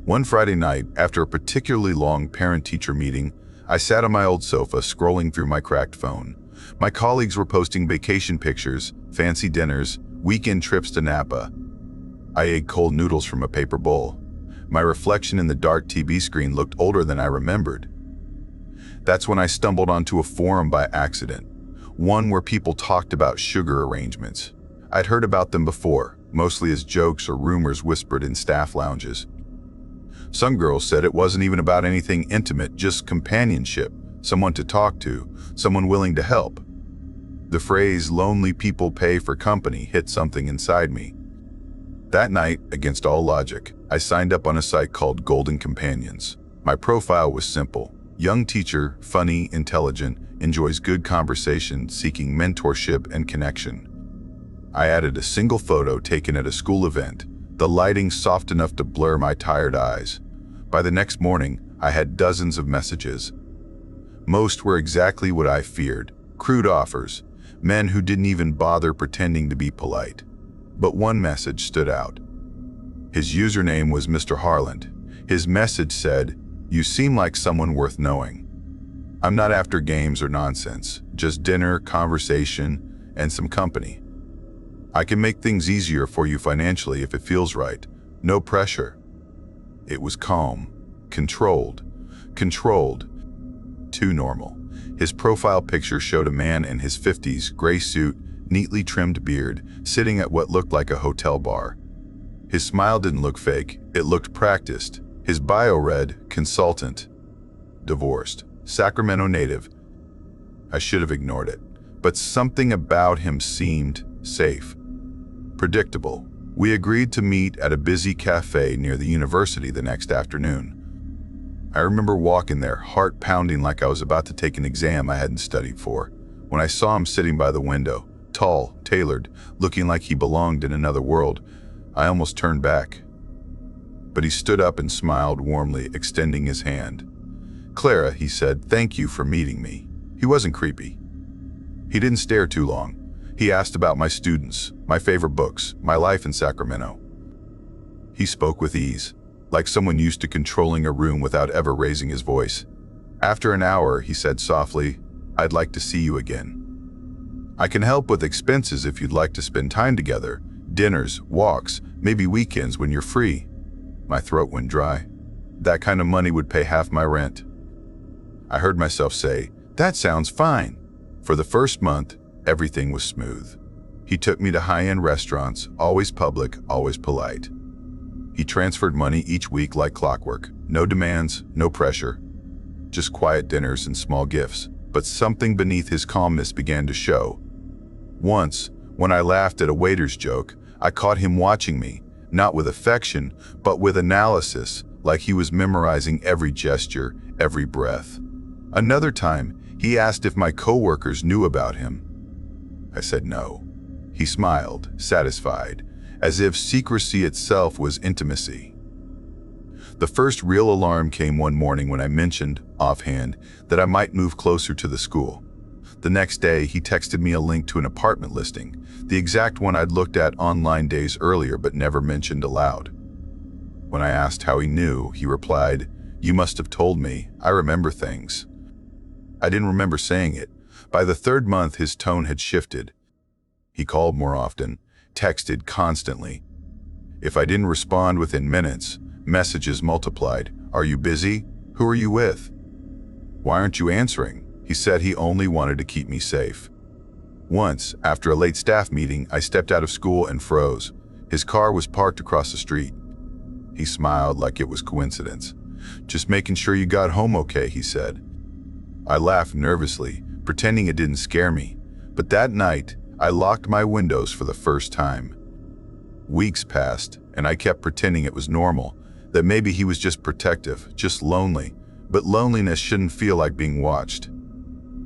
One Friday night, after a particularly long parent-teacher meeting, I sat on my old sofa scrolling through my cracked phone. My colleagues were posting vacation pictures, fancy dinners, weekend trips to Napa. I ate cold noodles from a paper bowl. My reflection in the dark TV screen looked older than I remembered. That's when I stumbled onto a forum by accident, one where people talked about sugar arrangements. I'd heard about them before, mostly as jokes or rumors whispered in staff lounges. Some girls said it wasn't even about anything intimate, just companionship, someone to talk to, someone willing to help. The phrase, "lonely people pay for company," hit something inside me. That night, against all logic, I signed up on a site called Golden Companions. My profile was simple. Young teacher, funny, intelligent, enjoys good conversation, seeking mentorship and connection. I added a single photo taken at a school event, the lighting soft enough to blur my tired eyes. By the next morning, I had dozens of messages. Most were exactly what I feared, crude offers, men who didn't even bother pretending to be polite. But one message stood out. His username was Mr. Harland. His message said, "You seem like someone worth knowing. I'm not after games or nonsense, just dinner, conversation, and some company. I can make things easier for you financially if it feels right. No pressure." It was calm, controlled, too normal. His profile picture showed a man in his 50s, gray suit, neatly trimmed beard, sitting at what looked like a hotel bar. His smile didn't look fake, it looked practiced. His bio read, consultant, divorced, Sacramento native. I should have ignored it, but something about him seemed safe, predictable. We agreed to meet at a busy cafe near the university the next afternoon. I remember walking there, heart pounding like I was about to take an exam I hadn't studied for. When I saw him sitting by the window, tall, tailored, looking like he belonged in another world, I almost turned back. But he stood up and smiled warmly, extending his hand. "Clara," he said, "thank you for meeting me." He wasn't creepy. He didn't stare too long. He asked about my students, my favorite books, my life in Sacramento. He spoke with ease, like someone used to controlling a room without ever raising his voice. After an hour, he said softly, "I'd like to see you again. I can help with expenses if you'd like to spend time together, dinners, walks, maybe weekends when you're free." My throat went dry. That kind of money would pay half my rent. I heard myself say, "That sounds fine." For the first month, everything was smooth. He took me to high-end restaurants, always public, always polite. He transferred money each week like clockwork. No demands, no pressure. Just quiet dinners and small gifts. But something beneath his calmness began to show. Once, when I laughed at a waiter's joke, I caught him watching me, not with affection, but with analysis, like he was memorizing every gesture, every breath. Another time, he asked if my coworkers knew about him. I said no. He smiled, satisfied, as if secrecy itself was intimacy. The first real alarm came one morning when I mentioned, offhand, that I might move closer to the school. The next day, he texted me a link to an apartment listing, the exact one I'd looked at online days earlier but never mentioned aloud. When I asked how he knew, he replied, "You must have told me. I remember things." I didn't remember saying it. By the third month, his tone had shifted. He called more often, texted constantly. If I didn't respond within minutes, messages multiplied. "Are you busy? Who are you with?" "Why aren't you answering?" He said he only wanted to keep me safe. Once, after a late staff meeting, I stepped out of school and froze. His car was parked across the street. He smiled like it was coincidence. "Just making sure you got home okay," he said. I laughed nervously, pretending it didn't scare me. But that night, I locked my windows for the first time. Weeks passed, and I kept pretending it was normal, that maybe he was just protective, just lonely. But loneliness shouldn't feel like being watched.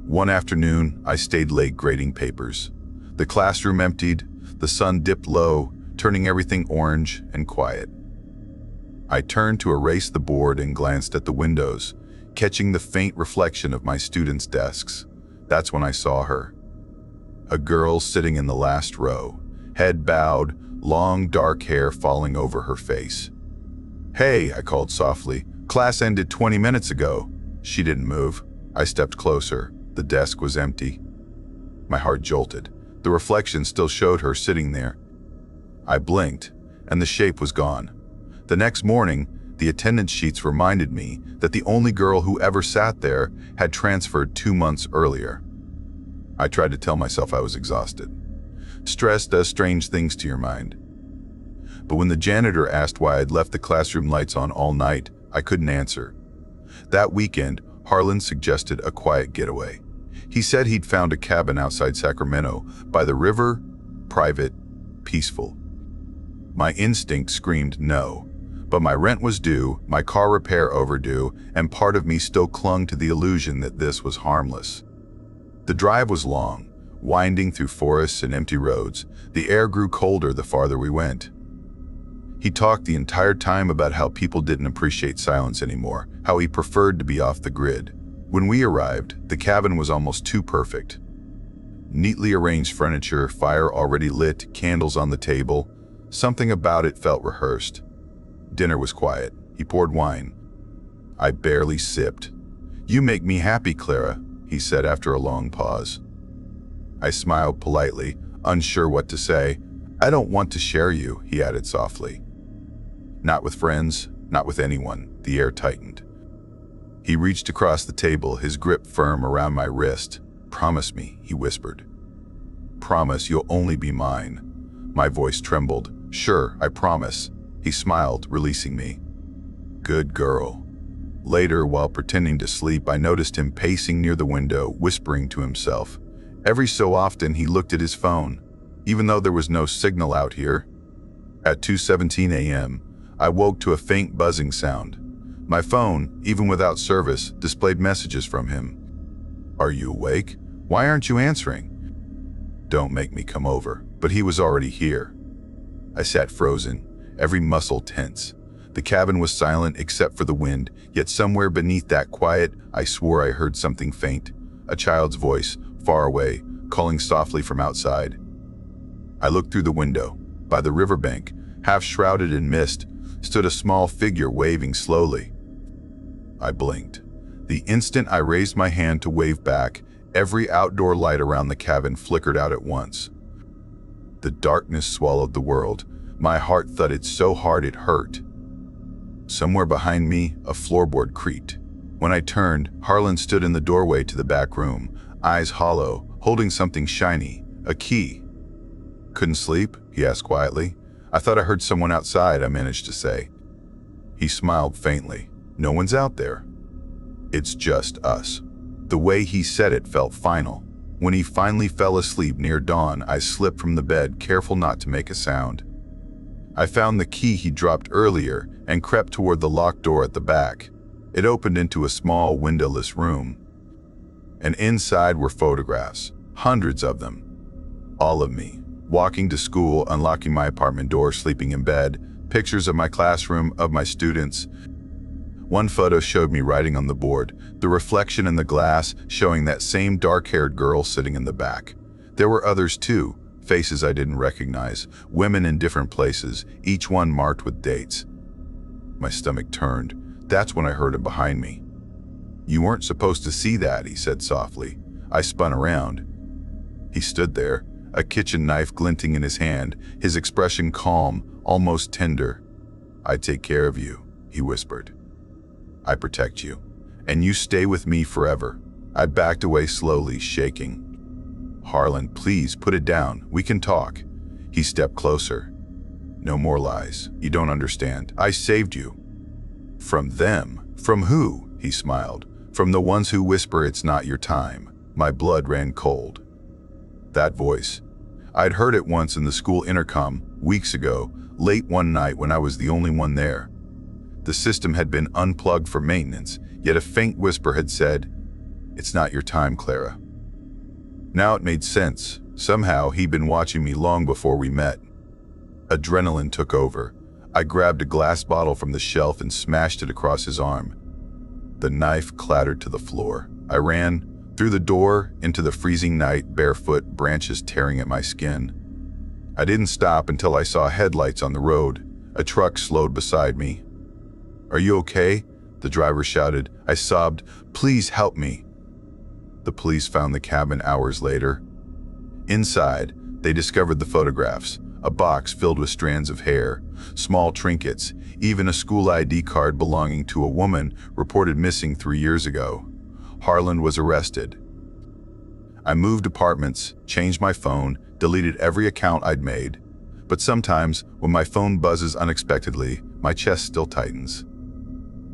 One afternoon, I stayed late grading papers. The classroom emptied, the sun dipped low, turning everything orange and quiet. I turned to erase the board and glanced at the windows, catching the faint reflection of my students' desks. That's when I saw her. A girl sitting in the last row, head bowed, long dark hair falling over her face. "Hey," I called softly. "Class ended 20 minutes ago." She didn't move. I stepped closer. The desk was empty. My heart jolted. The reflection still showed her sitting there. I blinked, and the shape was gone. The next morning, the attendance sheets reminded me that the only girl who ever sat there had transferred 2 months earlier. I tried to tell myself I was exhausted. Stress does strange things to your mind. But when the janitor asked why I'd left the classroom lights on all night, I couldn't answer. That weekend, Harlan suggested a quiet getaway. He said he'd found a cabin outside Sacramento, by the river, private, peaceful. My instinct screamed no, but my rent was due, my car repair overdue, and part of me still clung to the illusion that this was harmless. The drive was long, winding through forests and empty roads. The air grew colder the farther we went. He talked the entire time about how people didn't appreciate silence anymore, how he preferred to be off the grid. When we arrived, the cabin was almost too perfect. Neatly arranged furniture, fire already lit, candles on the table. Something about it felt rehearsed. Dinner was quiet. He poured wine. I barely sipped. "You make me happy, Clara," he said after a long pause. I smiled politely, unsure what to say. "I don't want to share you," he added softly. "Not with friends, not with anyone." The air tightened. He reached across the table, his grip firm around my wrist. "Promise me," he whispered. "Promise you'll only be mine." My voice trembled. "Sure, I promise." He smiled, releasing me. "Good girl." Later, while pretending to sleep, I noticed him pacing near the window, whispering to himself. Every so often, he looked at his phone, even though there was no signal out here. At 2:17 a.m., I woke to a faint buzzing sound. My phone, even without service, displayed messages from him. "Are you awake? Why aren't you answering?" "Don't make me come over." But he was already here. I sat frozen, every muscle tense. The cabin was silent except for the wind, yet somewhere beneath that quiet, I swore I heard something faint. A child's voice, far away, calling softly from outside. I looked through the window. By the riverbank, half shrouded in mist, stood a small figure waving slowly. I blinked. The instant I raised my hand to wave back, every outdoor light around the cabin flickered out at once. The darkness swallowed the world. My heart thudded so hard it hurt. Somewhere behind me, a floorboard creaked. When I turned, Harlan stood in the doorway to the back room, eyes hollow, holding something shiny, a key. "Couldn't sleep?" he asked quietly. "I thought I heard someone outside," I managed to say. He smiled faintly. "No one's out there. It's just us." The way he said it felt final. When he finally fell asleep near dawn, I slipped from the bed, careful not to make a sound. I found the key he dropped earlier and crept toward the locked door at the back. It opened into a small, windowless room. And inside were photographs, hundreds of them. All of me, walking to school, unlocking my apartment door, sleeping in bed, pictures of my classroom, of my students. One photo showed me writing on the board, the reflection in the glass showing that same dark-haired girl sitting in the back. There were others too, faces I didn't recognize, women in different places, each one marked with dates. My stomach turned. That's when I heard him behind me. "You weren't supposed to see that," he said softly. I spun around. He stood there, a kitchen knife glinting in his hand, his expression calm, almost tender. "I take care of you," he whispered. "I protect you. And you stay with me forever. I backed away slowly, shaking. Harlan, please put it down. We can talk. He stepped closer. No more lies. You don't understand. I saved you. From them? From who? He smiled. From the ones who whisper it's not your time. My blood ran cold. That voice. I'd heard it once in the school intercom, weeks ago, late one night when I was the only one there. The system had been unplugged for maintenance, yet a faint whisper had said, "It's not your time, Clara." Now it made sense. Somehow he'd been watching me long before we met. Adrenaline took over. I grabbed a glass bottle from the shelf and smashed it across his arm. The knife clattered to the floor. I ran through the door into the freezing night, barefoot, branches tearing at my skin. I didn't stop until I saw headlights on the road. A truck slowed beside me. "Are you okay?" the driver shouted. I sobbed, "Please help me." The police found the cabin hours later. Inside, they discovered the photographs, a box filled with strands of hair, small trinkets, even a school ID card belonging to a woman reported missing 3 years ago. Harlan was arrested. I moved apartments, changed my phone, deleted every account I'd made. But sometimes, when my phone buzzes unexpectedly, my chest still tightens.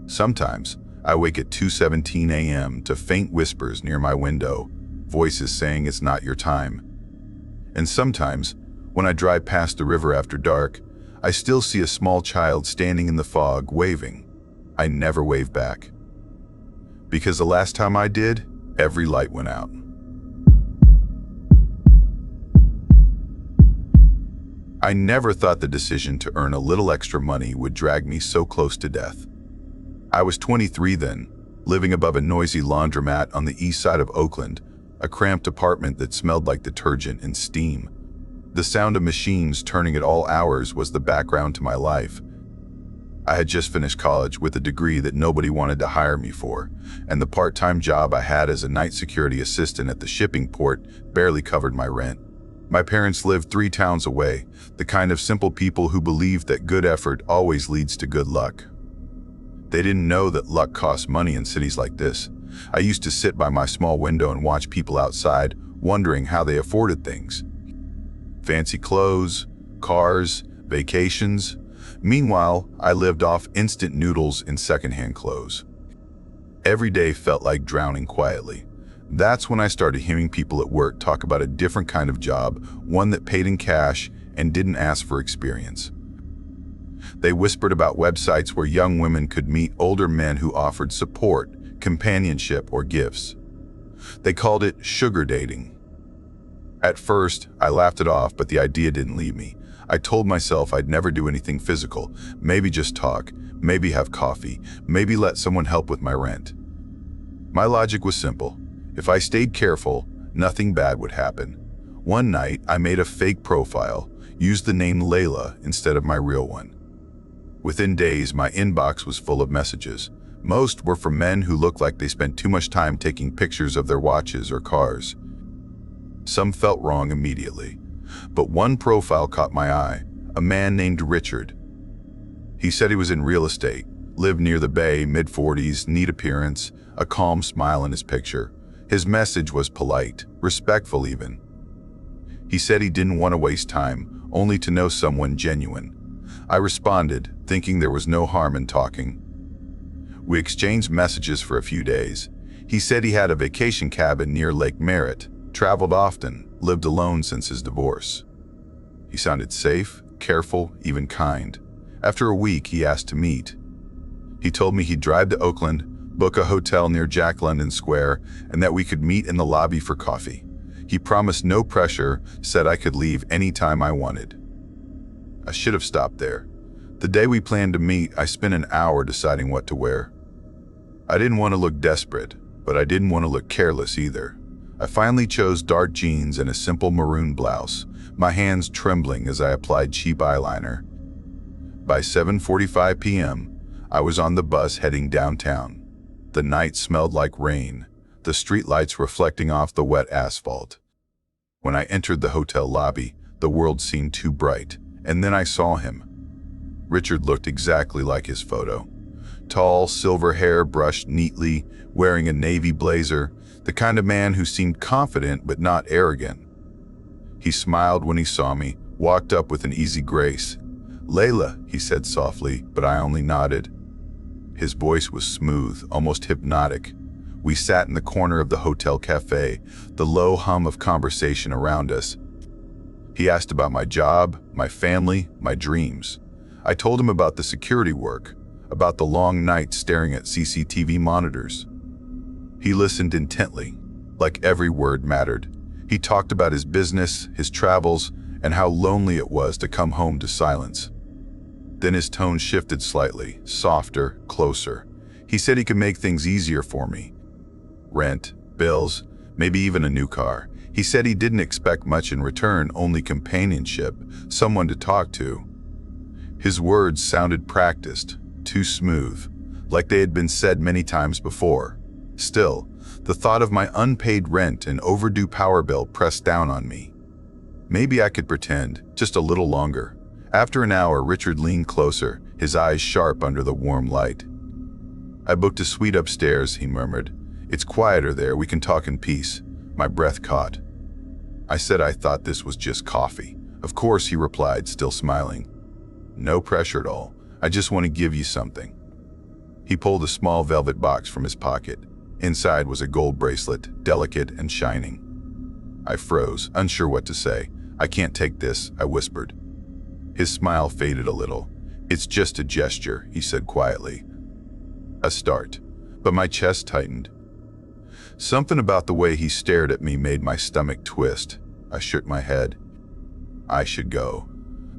Sometimes, I wake at 2:17 a.m. to faint whispers near my window, voices saying it's not your time. And sometimes, when I drive past the river after dark, I still see a small child standing in the fog, waving. I never wave back. Because the last time I did, every light went out. I never thought the decision to earn a little extra money would drag me so close to death. I was 23 then, living above a noisy laundromat on the east side of Oakland, a cramped apartment that smelled like detergent and steam. The sound of machines turning at all hours was the background to my life. I had just finished college with a degree that nobody wanted to hire me for, and the part-time job I had as a night security assistant at the shipping port barely covered my rent. My parents lived 3 towns away, the kind of simple people who believed that good effort always leads to good luck. They didn't know that luck costs money in cities like this. I used to sit by my small window and watch people outside, wondering how they afforded things. Fancy clothes, cars, vacations. Meanwhile, I lived off instant noodles and secondhand clothes. Every day felt like drowning quietly. That's when I started hearing people at work talk about a different kind of job, one that paid in cash and didn't ask for experience. They whispered about websites where young women could meet older men who offered support, companionship, or gifts. They called it sugar dating. At first, I laughed it off, but the idea didn't leave me. I told myself I'd never do anything physical, maybe just talk, maybe have coffee, maybe let someone help with my rent. My logic was simple. If I stayed careful, nothing bad would happen. One night, I made a fake profile, used the name Layla instead of my real one. Within days, my inbox was full of messages. Most were from men who looked like they spent too much time taking pictures of their watches or cars. Some felt wrong immediately, but one profile caught my eye, a man named Richard. He said he was in real estate, lived near the bay, mid-40s, neat appearance, a calm smile in his picture. His message was polite, respectful even. He said he didn't want to waste time, only to know someone genuine. I responded, thinking there was no harm in talking. We exchanged messages for a few days. He said he had a vacation cabin near Lake Merritt, traveled often, lived alone since his divorce. He sounded safe, careful, even kind. After a week, he asked to meet. He told me he'd drive to Oakland, book a hotel near Jack London Square, and that we could meet in the lobby for coffee. He promised no pressure, said I could leave anytime I wanted. I should have stopped there. The day we planned to meet, I spent an hour deciding what to wear. I didn't want to look desperate, but I didn't want to look careless either. I finally chose dark jeans and a simple maroon blouse, my hands trembling as I applied cheap eyeliner. By 7:45 p.m., I was on the bus heading downtown. The night smelled like rain, the streetlights reflecting off the wet asphalt. When I entered the hotel lobby, the world seemed too bright, and then I saw him. Richard looked exactly like his photo. tall, silver hair brushed neatly, wearing a navy blazer, the kind of man who seemed confident but not arrogant. He smiled when he saw me, walked up with an easy grace. "Layla," he said softly, but I only nodded. His voice was smooth, almost hypnotic. We sat in the corner of the hotel cafe, the low hum of conversation around us. He asked about my job, my family, my dreams. I told him about the security work, about the long nights staring at CCTV monitors. He listened intently, like every word mattered. He talked about his business, his travels, and how lonely it was to come home to silence. Then his tone shifted slightly, softer, closer. He said he could make things easier for me. Rent, bills, maybe even a new car. He said he didn't expect much in return, only companionship, someone to talk to. His words sounded practiced, too smooth, like they had been said many times before. Still, the thought of my unpaid rent and overdue power bill pressed down on me. Maybe I could pretend, just a little longer. After an hour, Richard leaned closer, his eyes sharp under the warm light. "I booked a suite upstairs," he murmured. "It's quieter there, we can talk in peace." My breath caught. I said I thought this was just coffee. "Of course," he replied, still smiling. "No pressure at all. I just want to give you something." He pulled a small velvet box from his pocket. Inside was a gold bracelet, delicate and shining. I froze, unsure what to say. "I can't take this," I whispered. His smile faded a little. "It's just a gesture," he said quietly. A start, but my chest tightened. Something about the way he stared at me made my stomach twist. I shook my head. I should go.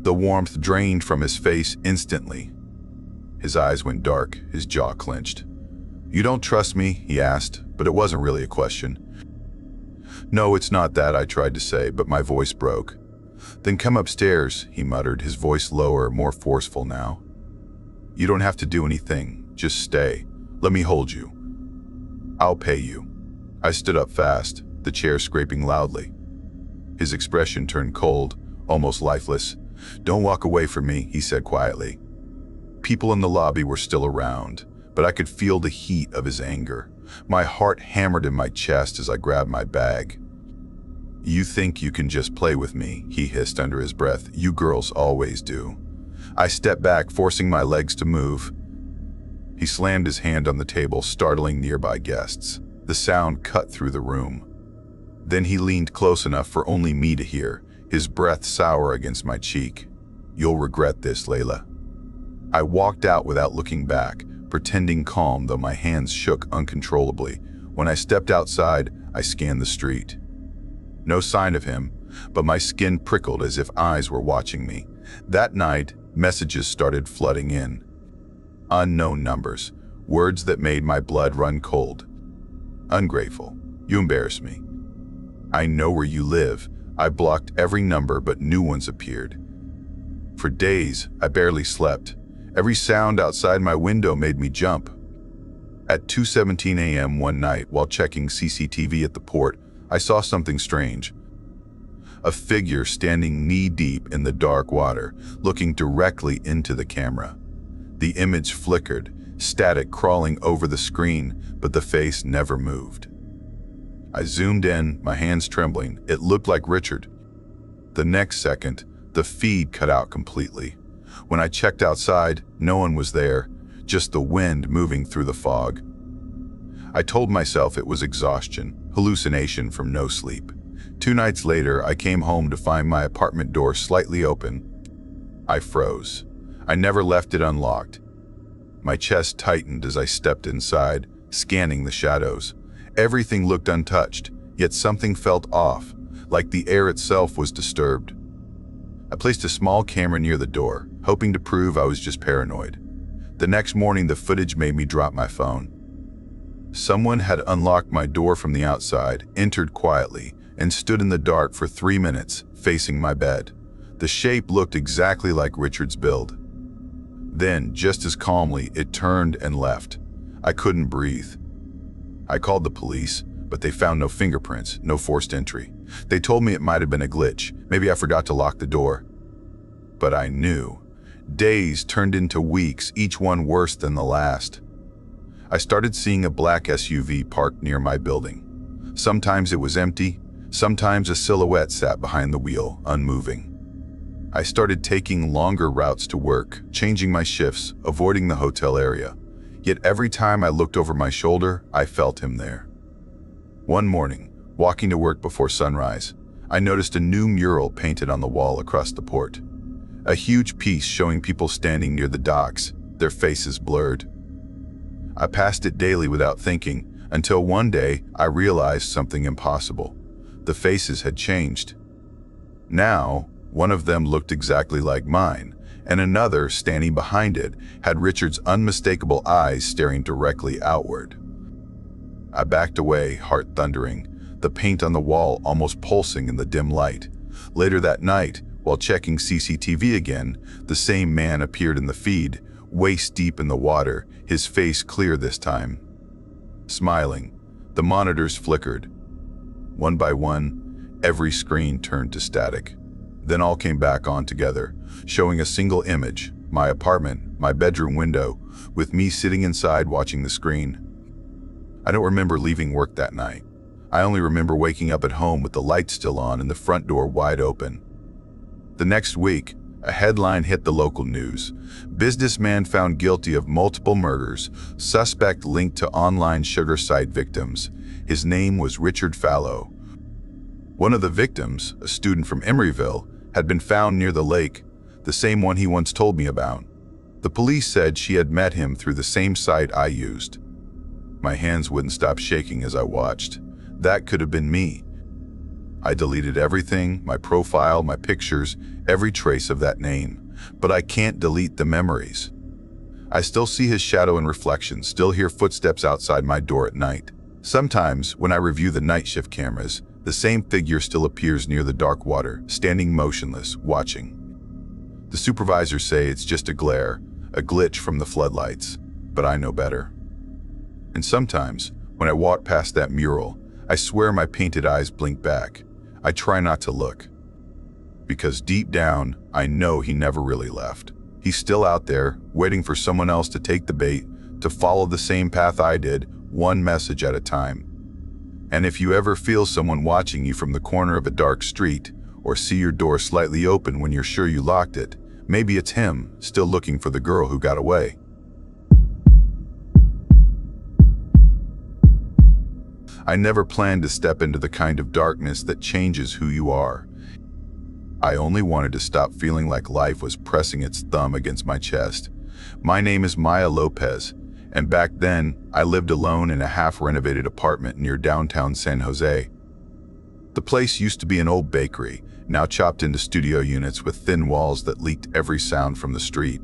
The warmth drained from his face instantly. His eyes went dark, his jaw clenched. "You don't trust me?" he asked, but it wasn't really a question. "No, it's not that," I tried to say, but my voice broke. "Then come upstairs," he muttered, his voice lower, more forceful now. "You don't have to do anything, just stay. Let me hold you. I'll pay you." I stood up fast, the chair scraping loudly. His expression turned cold, almost lifeless. "Don't walk away from me," he said quietly. People in the lobby were still around, but I could feel the heat of his anger. My heart hammered in my chest as I grabbed my bag. "You think you can just play with me," he hissed under his breath. "You girls always do." I stepped back, forcing my legs to move. He slammed his hand on the table, startling nearby guests. The sound cut through the room. Then he leaned close enough for only me to hear, his breath sour against my cheek. "You'll regret this, Layla." I walked out without looking back, pretending calm though my hands shook uncontrollably. When I stepped outside, I scanned the street. No sign of him, but my skin prickled as if eyes were watching me. That night, messages started flooding in. Unknown numbers, words that made my blood run cold. "Ungrateful. You embarrass me. I know where you live." I blocked every number, but new ones appeared. For days, I barely slept. Every sound outside my window made me jump. At 2:17 a.m. one night, while checking CCTV at the port, I saw something strange. A figure standing knee-deep in the dark water, looking directly into the camera. The image flickered, static crawling over the screen, but the face never moved. I zoomed in, my hands trembling. It looked like Richard. The next second, the feed cut out completely. When I checked outside, no one was there, just the wind moving through the fog. I told myself it was exhaustion, hallucination from no sleep. 2 nights later, I came home to find my apartment door slightly open. I froze. I never left it unlocked. My chest tightened as I stepped inside, scanning the shadows. Everything looked untouched, yet something felt off, like the air itself was disturbed. I placed a small camera near the door, hoping to prove I was just paranoid. The next morning, the footage made me drop my phone. Someone had unlocked my door from the outside, entered quietly, and stood in the dark for 3 minutes, facing my bed. The shape looked exactly like Richard's build. Then, just as calmly, it turned and left. I couldn't breathe. I called the police, but they found no fingerprints, no forced entry. They told me it might have been a glitch. Maybe I forgot to lock the door. But I knew. Days turned into weeks, each one worse than the last. I started seeing a black SUV parked near my building. Sometimes it was empty, sometimes a silhouette sat behind the wheel, unmoving. I started taking longer routes to work, changing my shifts, avoiding the hotel area. Yet every time I looked over my shoulder, I felt him there. One morning, walking to work before sunrise, I noticed a new mural painted on the wall across the port. A huge piece showing people standing near the docks, their faces blurred. I passed it daily without thinking, until one day I realized something impossible. The faces had changed. Now, one of them looked exactly like mine, and another, standing behind it, had Richard's unmistakable eyes staring directly outward. I backed away, heart thundering, the paint on the wall almost pulsing in the dim light. Later that night, while checking CCTV again, the same man appeared in the feed, waist deep in the water, his face clear this time. Smiling, the monitors flickered. One by one, every screen turned to static. Then all came back on together, showing a single image, my apartment, my bedroom window, with me sitting inside watching the screen. I don't remember leaving work that night. I only remember waking up at home with the lights still on and the front door wide open. The next week, a headline hit the local news. Businessman found guilty of multiple murders, suspect linked to online sugar site victims. His name was Richard Fallow. One of the victims, a student from Emeryville, had been found near the lake, the same one he once told me about. The police said she had met him through the same site I used. My hands wouldn't stop shaking as I watched. That could have been me. I deleted everything, my profile, my pictures, every trace of that name, but I can't delete the memories. I still see his shadow and reflection, still hear footsteps outside my door at night. Sometimes, when I review the night shift cameras, the same figure still appears near the dark water, standing motionless, watching. The supervisors say it's just a glare, a glitch from the floodlights, but I know better. And sometimes, when I walk past that mural, I swear my painted eyes blink back. I try not to look. Because deep down, I know he never really left. He's still out there, waiting for someone else to take the bait, to follow the same path I did, one message at a time. And if you ever feel someone watching you from the corner of a dark street, or see your door slightly open when you're sure you locked it, maybe it's him, still looking for the girl who got away. I never planned to step into the kind of darkness that changes who you are. I only wanted to stop feeling like life was pressing its thumb against my chest. My name is Maya Lopez, and back then, I lived alone in a half-renovated apartment near downtown San Jose. The place used to be an old bakery, now chopped into studio units with thin walls that leaked every sound from the street.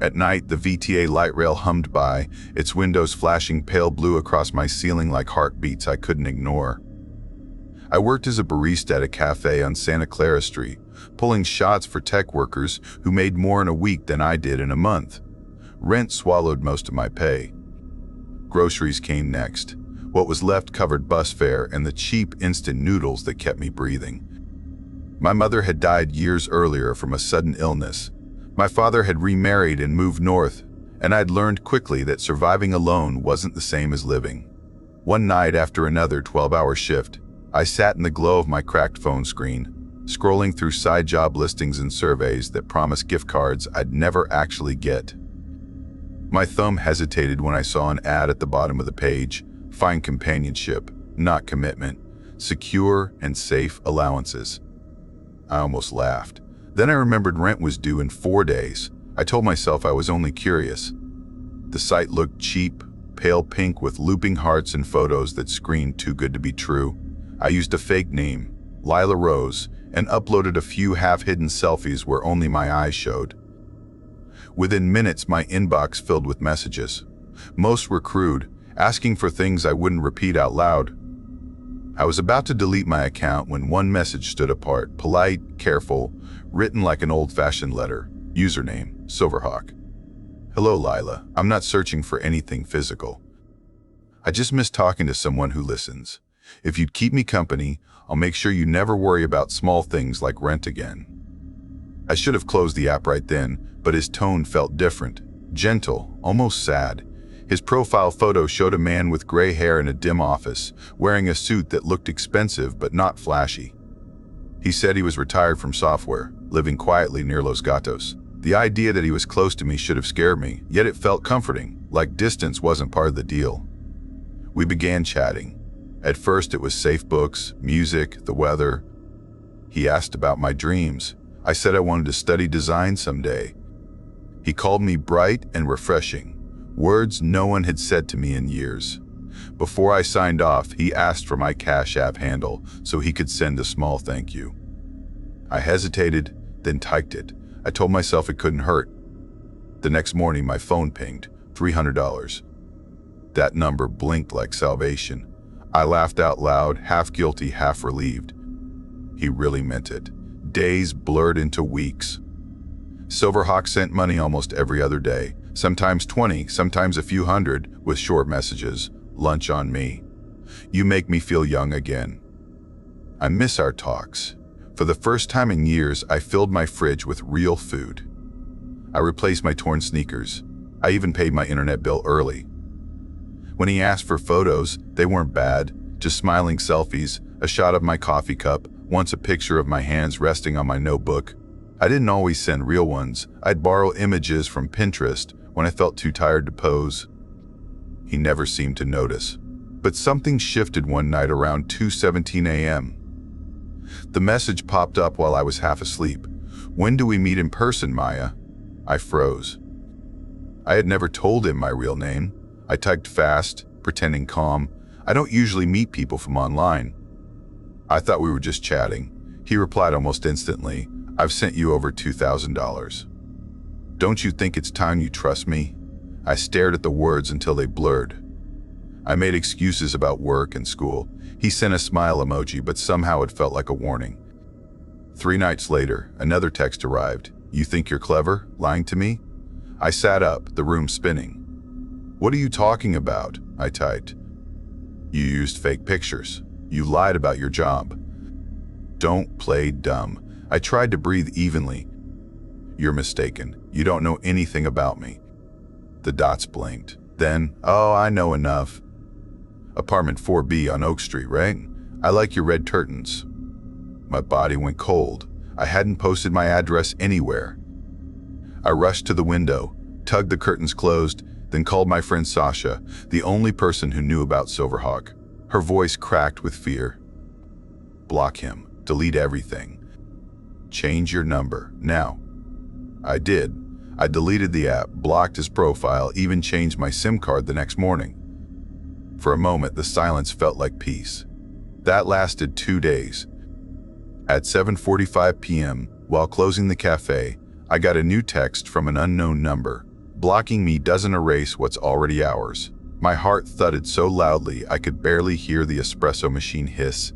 At night, the VTA light rail hummed by, its windows flashing pale blue across my ceiling like heartbeats I couldn't ignore. I worked as a barista at a cafe on Santa Clara Street, pulling shots for tech workers who made more in a week than I did in a month. Rent swallowed most of my pay. Groceries came next. What was left covered bus fare and the cheap instant noodles that kept me breathing. My mother had died years earlier from a sudden illness. My father had remarried and moved north, and I'd learned quickly that surviving alone wasn't the same as living. One night after another 12-hour shift, I sat in the glow of my cracked phone screen, scrolling through side job listings and surveys that promised gift cards I'd never actually get. My thumb hesitated when I saw an ad at the bottom of the page: find companionship, not commitment, secure and safe allowances. I almost laughed. Then I remembered rent was due in 4 days. I told myself I was only curious. The site looked cheap, pale pink with looping hearts and photos that screamed too good to be true. I used a fake name, Lila Rose, and uploaded a few half-hidden selfies where only my eyes showed. Within minutes, my inbox filled with messages. Most were crude, asking for things I wouldn't repeat out loud. I was about to delete my account when one message stood apart, polite, careful, written like an old-fashioned letter. Username, Silverhawk. Hello, Lila. I'm not searching for anything physical. I just miss talking to someone who listens. If you'd keep me company, I'll make sure you never worry about small things like rent again. I should have closed the app right then, but his tone felt different. Gentle, almost sad. His profile photo showed a man with gray hair in a dim office, wearing a suit that looked expensive but not flashy. He said he was retired from software, living quietly near Los Gatos. The idea that he was close to me should have scared me, yet it felt comforting, like distance wasn't part of the deal. We began chatting. At first it was safe books, music, the weather. He asked about my dreams. I said I wanted to study design someday. He called me bright and refreshing, words no one had said to me in years. Before I signed off, he asked for my Cash App handle so he could send a small thank you. I hesitated, then typed it. I told myself it couldn't hurt. The next morning, my phone pinged, $300. That number blinked like salvation. I laughed out loud, half guilty, half relieved. He really meant it. Days blurred into weeks. Silverhawk sent money almost every other day, sometimes 20, sometimes a few hundred, with short messages. Lunch on me. You make me feel young again. I miss our talks. For the first time in years, I filled my fridge with real food. I replaced my torn sneakers. I even paid my internet bill early. When he asked for photos, they weren't bad, just smiling selfies, a shot of my coffee cup, once a picture of my hands resting on my notebook. I didn't always send real ones. I'd borrow images from Pinterest when I felt too tired to pose. He never seemed to notice. But something shifted one night around 2:17 a.m. The message popped up while I was half asleep. When do we meet in person, Maya? I froze. I had never told him my real name. I typed fast, pretending calm. I don't usually meet people from online. I thought we were just chatting. He replied almost instantly, I've sent you over $2,000. Don't you think it's time you trust me? I stared at the words until they blurred. I made excuses about work and school. He sent a smile emoji, but somehow it felt like a warning. 3 nights later, another text arrived. You think you're clever, lying to me? I sat up, the room spinning. What are you talking about? I typed. You used fake pictures. You lied about your job. Don't play dumb. I tried to breathe evenly. You're mistaken. You don't know anything about me. The dots blinked. Then, oh, I know enough. Apartment 4B on Oak Street, right? I like your red curtains. My body went cold. I hadn't posted my address anywhere. I rushed to the window, tugged the curtains closed, then called my friend Sasha, the only person who knew about Silverhawk. Her voice cracked with fear. Block him. Delete everything. Change your number, now. I did. I deleted the app, blocked his profile, even changed my SIM card the next morning. For a moment, the silence felt like peace. That lasted 2 days. At 7:45 p.m., while closing the cafe, I got a new text from an unknown number. Blocking me doesn't erase what's already ours. My heart thudded so loudly I could barely hear the espresso machine hiss.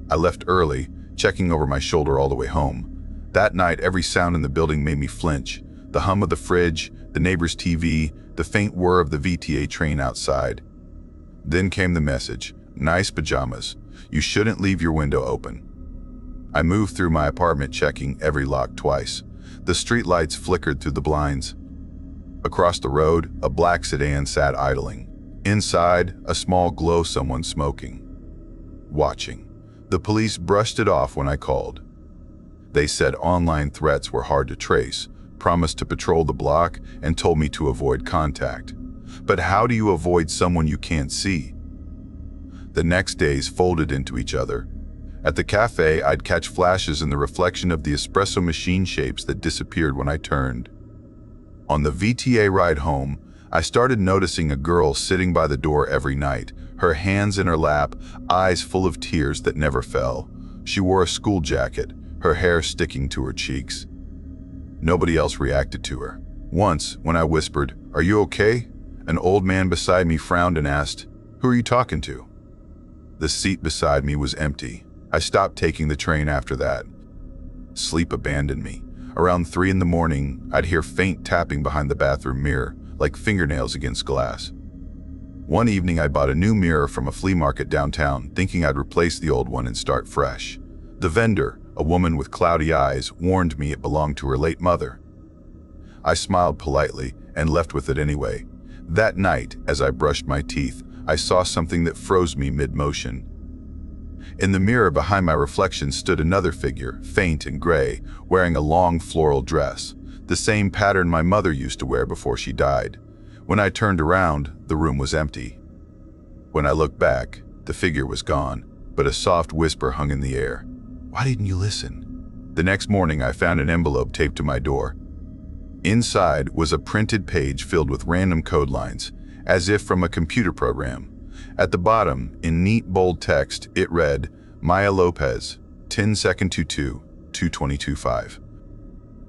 I left early, checking over my shoulder all the way home. That night, every sound in the building made me flinch. The hum of the fridge, the neighbor's TV, the faint whir of the VTA train outside. Then came the message, nice pajamas. You shouldn't leave your window open. I moved through my apartment, checking every lock twice. The street lights flickered through the blinds. Across the road, a black sedan sat idling. Inside, a small glow, someone smoking. Watching. The police brushed it off when I called. They said online threats were hard to trace, promised to patrol the block, and told me to avoid contact. But how do you avoid someone you can't see? The next days folded into each other. At the cafe, I'd catch flashes in the reflection of the espresso machine shapes that disappeared when I turned. On the VTA ride home, I started noticing a girl sitting by the door every night, her hands in her lap, eyes full of tears that never fell. She wore a school jacket, her hair sticking to her cheeks. Nobody else reacted to her. Once, when I whispered, "Are you okay?" an old man beside me frowned and asked, "Who are you talking to?" The seat beside me was empty. I stopped taking the train after that. Sleep abandoned me. Around 3 in the morning, I'd hear faint tapping behind the bathroom mirror, like fingernails against glass. One evening, I bought a new mirror from a flea market downtown, thinking I'd replace the old one and start fresh. The vendor, a woman with cloudy eyes, warned me it belonged to her late mother. I smiled politely and left with it anyway. That night, as I brushed my teeth, I saw something that froze me mid-motion. In the mirror behind my reflection stood another figure, faint and gray, wearing a long floral dress, the same pattern my mother used to wear before she died. When I turned around, the room was empty. When I looked back, the figure was gone, but a soft whisper hung in the air. "Why didn't you listen?" The next morning, I found an envelope taped to my door. Inside was a printed page filled with random code lines, as if from a computer program. At the bottom, in neat bold text, it read, "Maya Lopez, 10/2/22, 222.5.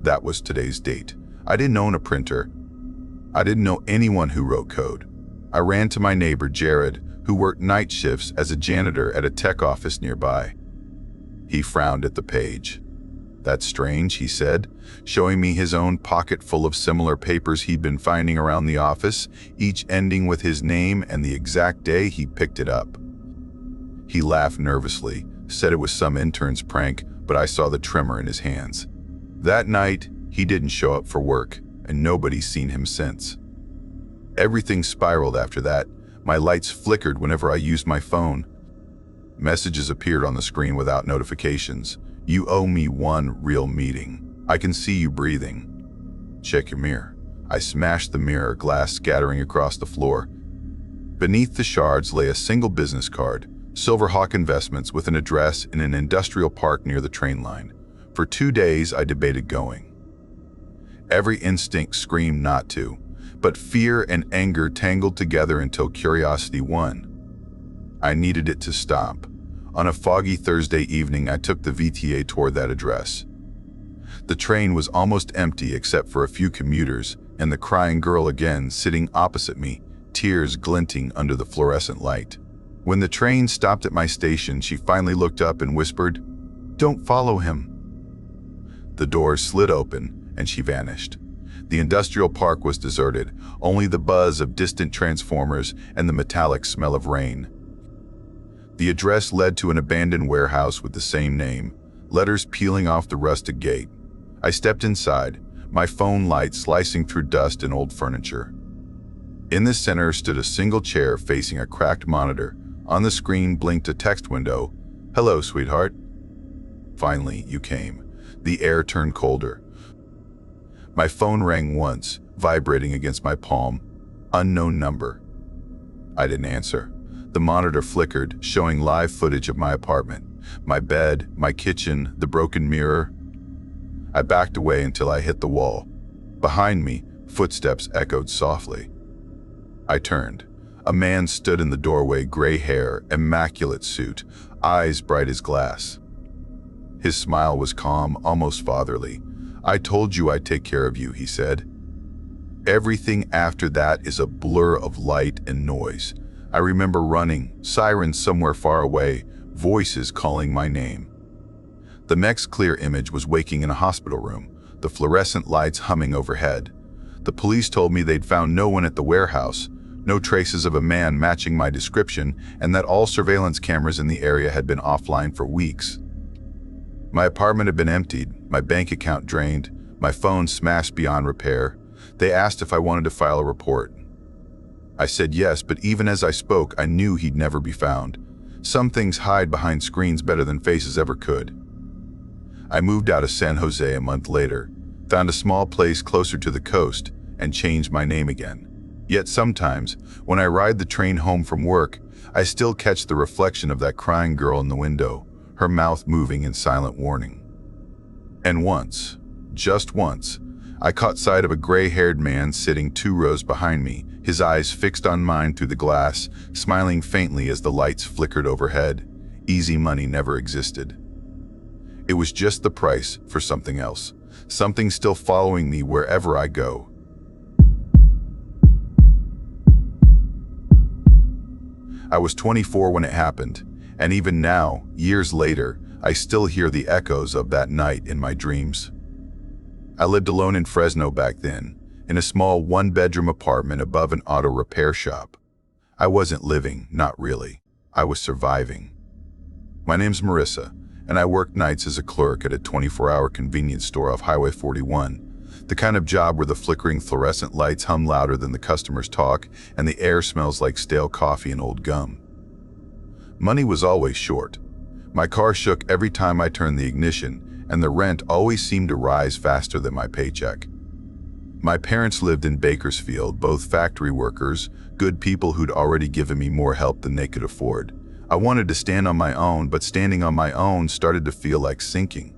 That was today's date. I didn't own a printer. I didn't know anyone who wrote code. I ran to my neighbor, Jared, who worked night shifts as a janitor at a tech office nearby. He frowned at the page. "That's strange," he said, showing me his own pocket full of similar papers he'd been finding around the office, each ending with his name and the exact day he picked it up. He laughed nervously, said it was some intern's prank, but I saw the tremor in his hands. That night, he didn't show up for work, and nobody's seen him since. Everything spiraled after that. My lights flickered whenever I used my phone. Messages appeared on the screen without notifications. "You owe me one real meeting. I can see you breathing. Check your mirror." I smashed the mirror, glass scattering across the floor. Beneath the shards lay a single business card, Silverhawk Investments, with an address in an industrial park near the train line. For 2 days, I debated going. Every instinct screamed not to, but fear and anger tangled together until curiosity won. I needed it to stop. On a foggy Thursday evening, I took the VTA toward that address. The train was almost empty except for a few commuters and the crying girl again sitting opposite me, tears glinting under the fluorescent light. When the train stopped at my station, she finally looked up and whispered, "Don't follow him." The doors slid open and she vanished. The industrial park was deserted, only the buzz of distant transformers and the metallic smell of rain. The address led to an abandoned warehouse with the same name, letters peeling off the rusted gate. I stepped inside, my phone light slicing through dust and old furniture. In the center stood a single chair facing a cracked monitor. On the screen blinked a text window. "Hello, sweetheart." Finally, you came. The air turned colder. My phone rang once, vibrating against my palm. Unknown number. I didn't answer. The monitor flickered, showing live footage of my apartment, my bed, my kitchen, the broken mirror. I backed away until I hit the wall. Behind me, footsteps echoed softly. I turned. A man stood in the doorway, gray hair, immaculate suit, eyes bright as glass. His smile was calm, almost fatherly. "I told you I'd take care of you," he said. Everything after that is a blur of light and noise. I remember running, sirens somewhere far away, voices calling my name. The next clear image was waking in a hospital room, the fluorescent lights humming overhead. The police told me they'd found no one at the warehouse, no traces of a man matching my description, and that all surveillance cameras in the area had been offline for weeks. My apartment had been emptied, my bank account drained, my phone smashed beyond repair. They asked if I wanted to file a report. I said yes, but even as I spoke, I knew he'd never be found. Some things hide behind screens better than faces ever could. I moved out of San Jose a month later, found a small place closer to the coast, and changed my name again. Yet sometimes, when I ride the train home from work, I still catch the reflection of that crying girl in the window, her mouth moving in silent warning. And once, just once, I caught sight of a gray-haired man sitting 2 rows behind me, his eyes fixed on mine through the glass, smiling faintly as the lights flickered overhead. Easy money never existed. It was just the price for something else, something still following me wherever I go. I was 24 when it happened, and even now, years later, I still hear the echoes of that night in my dreams. I lived alone in Fresno back then, in a small 1-bedroom apartment above an auto repair shop. I wasn't living, not really. I was surviving. My name's Marissa, and I worked nights as a clerk at a 24-hour convenience store off Highway 41. The kind of job where the flickering fluorescent lights hum louder than the customers talk and the air smells like stale coffee and old gum. Money was always short. My car shook every time I turned the ignition, and the rent always seemed to rise faster than my paycheck. My parents lived in Bakersfield, both factory workers, good people who'd already given me more help than they could afford. I wanted to stand on my own, but standing on my own started to feel like sinking.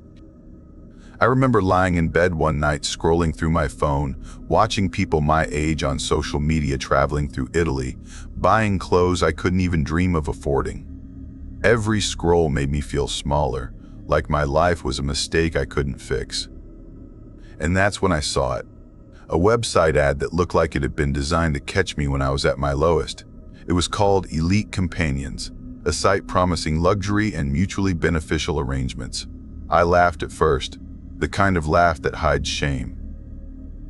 I remember lying in bed one night scrolling through my phone, watching people my age on social media traveling through Italy, buying clothes I couldn't even dream of affording. Every scroll made me feel smaller, like my life was a mistake I couldn't fix. And that's when I saw it. A website ad that looked like it had been designed to catch me when I was at my lowest. It was called Elite Companions, a site promising luxury and mutually beneficial arrangements. I laughed at first, the kind of laugh that hides shame.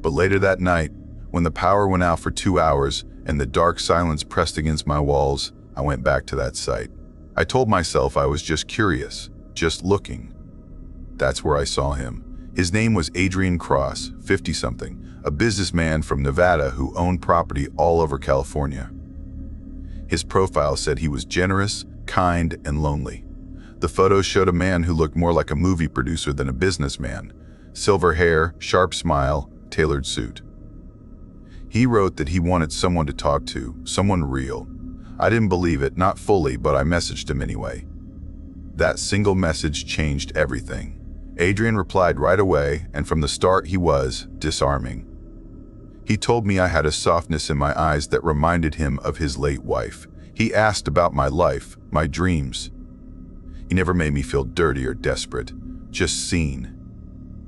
But later that night, when the power went out for 2 hours and the dark silence pressed against my walls, I went back to that site. I told myself I was just curious, just looking. That's where I saw him. His name was Adrian Cross, 50-something, a businessman from Nevada who owned property all over California. His profile said he was generous, kind, and lonely. The photos showed a man who looked more like a movie producer than a businessman. Silver hair, sharp smile, tailored suit. He wrote that he wanted someone to talk to, someone real. I didn't believe it, not fully, but I messaged him anyway. That single message changed everything. Adrian replied right away, and from the start he was disarming. He told me I had a softness in my eyes that reminded him of his late wife. He asked about my life, my dreams. He never made me feel dirty or desperate, just seen.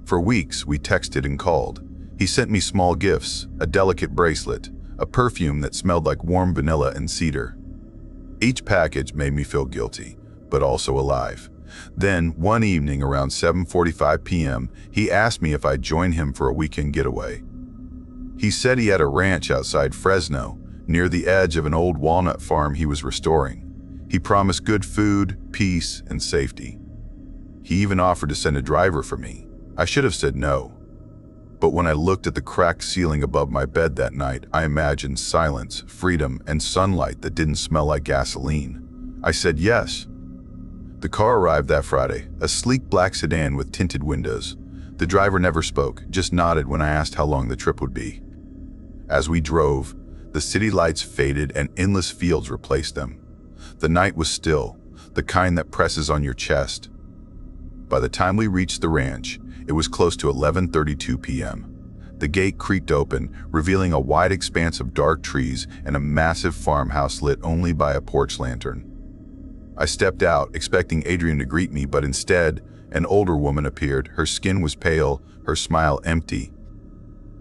For weeks, we texted and called. He sent me small gifts, a delicate bracelet, a perfume that smelled like warm vanilla and cedar. Each package made me feel guilty, but also alive. Then, one evening around 7:45 p.m., he asked me if I'd join him for a weekend getaway. He said he had a ranch outside Fresno, near the edge of an old walnut farm he was restoring. He promised good food, peace, and safety. He even offered to send a driver for me. I should have said no. But when I looked at the cracked ceiling above my bed that night, I imagined silence, freedom, and sunlight that didn't smell like gasoline. I said yes. The car arrived that Friday, a sleek black sedan with tinted windows. The driver never spoke, just nodded when I asked how long the trip would be. As we drove, the city lights faded and endless fields replaced them. The night was still, the kind that presses on your chest. By the time we reached the ranch, it was close to 11:32 p.m. The gate creaked open, revealing a wide expanse of dark trees and a massive farmhouse lit only by a porch lantern. I stepped out, expecting Adrian to greet me, but instead, an older woman appeared. Her skin was pale, her smile empty.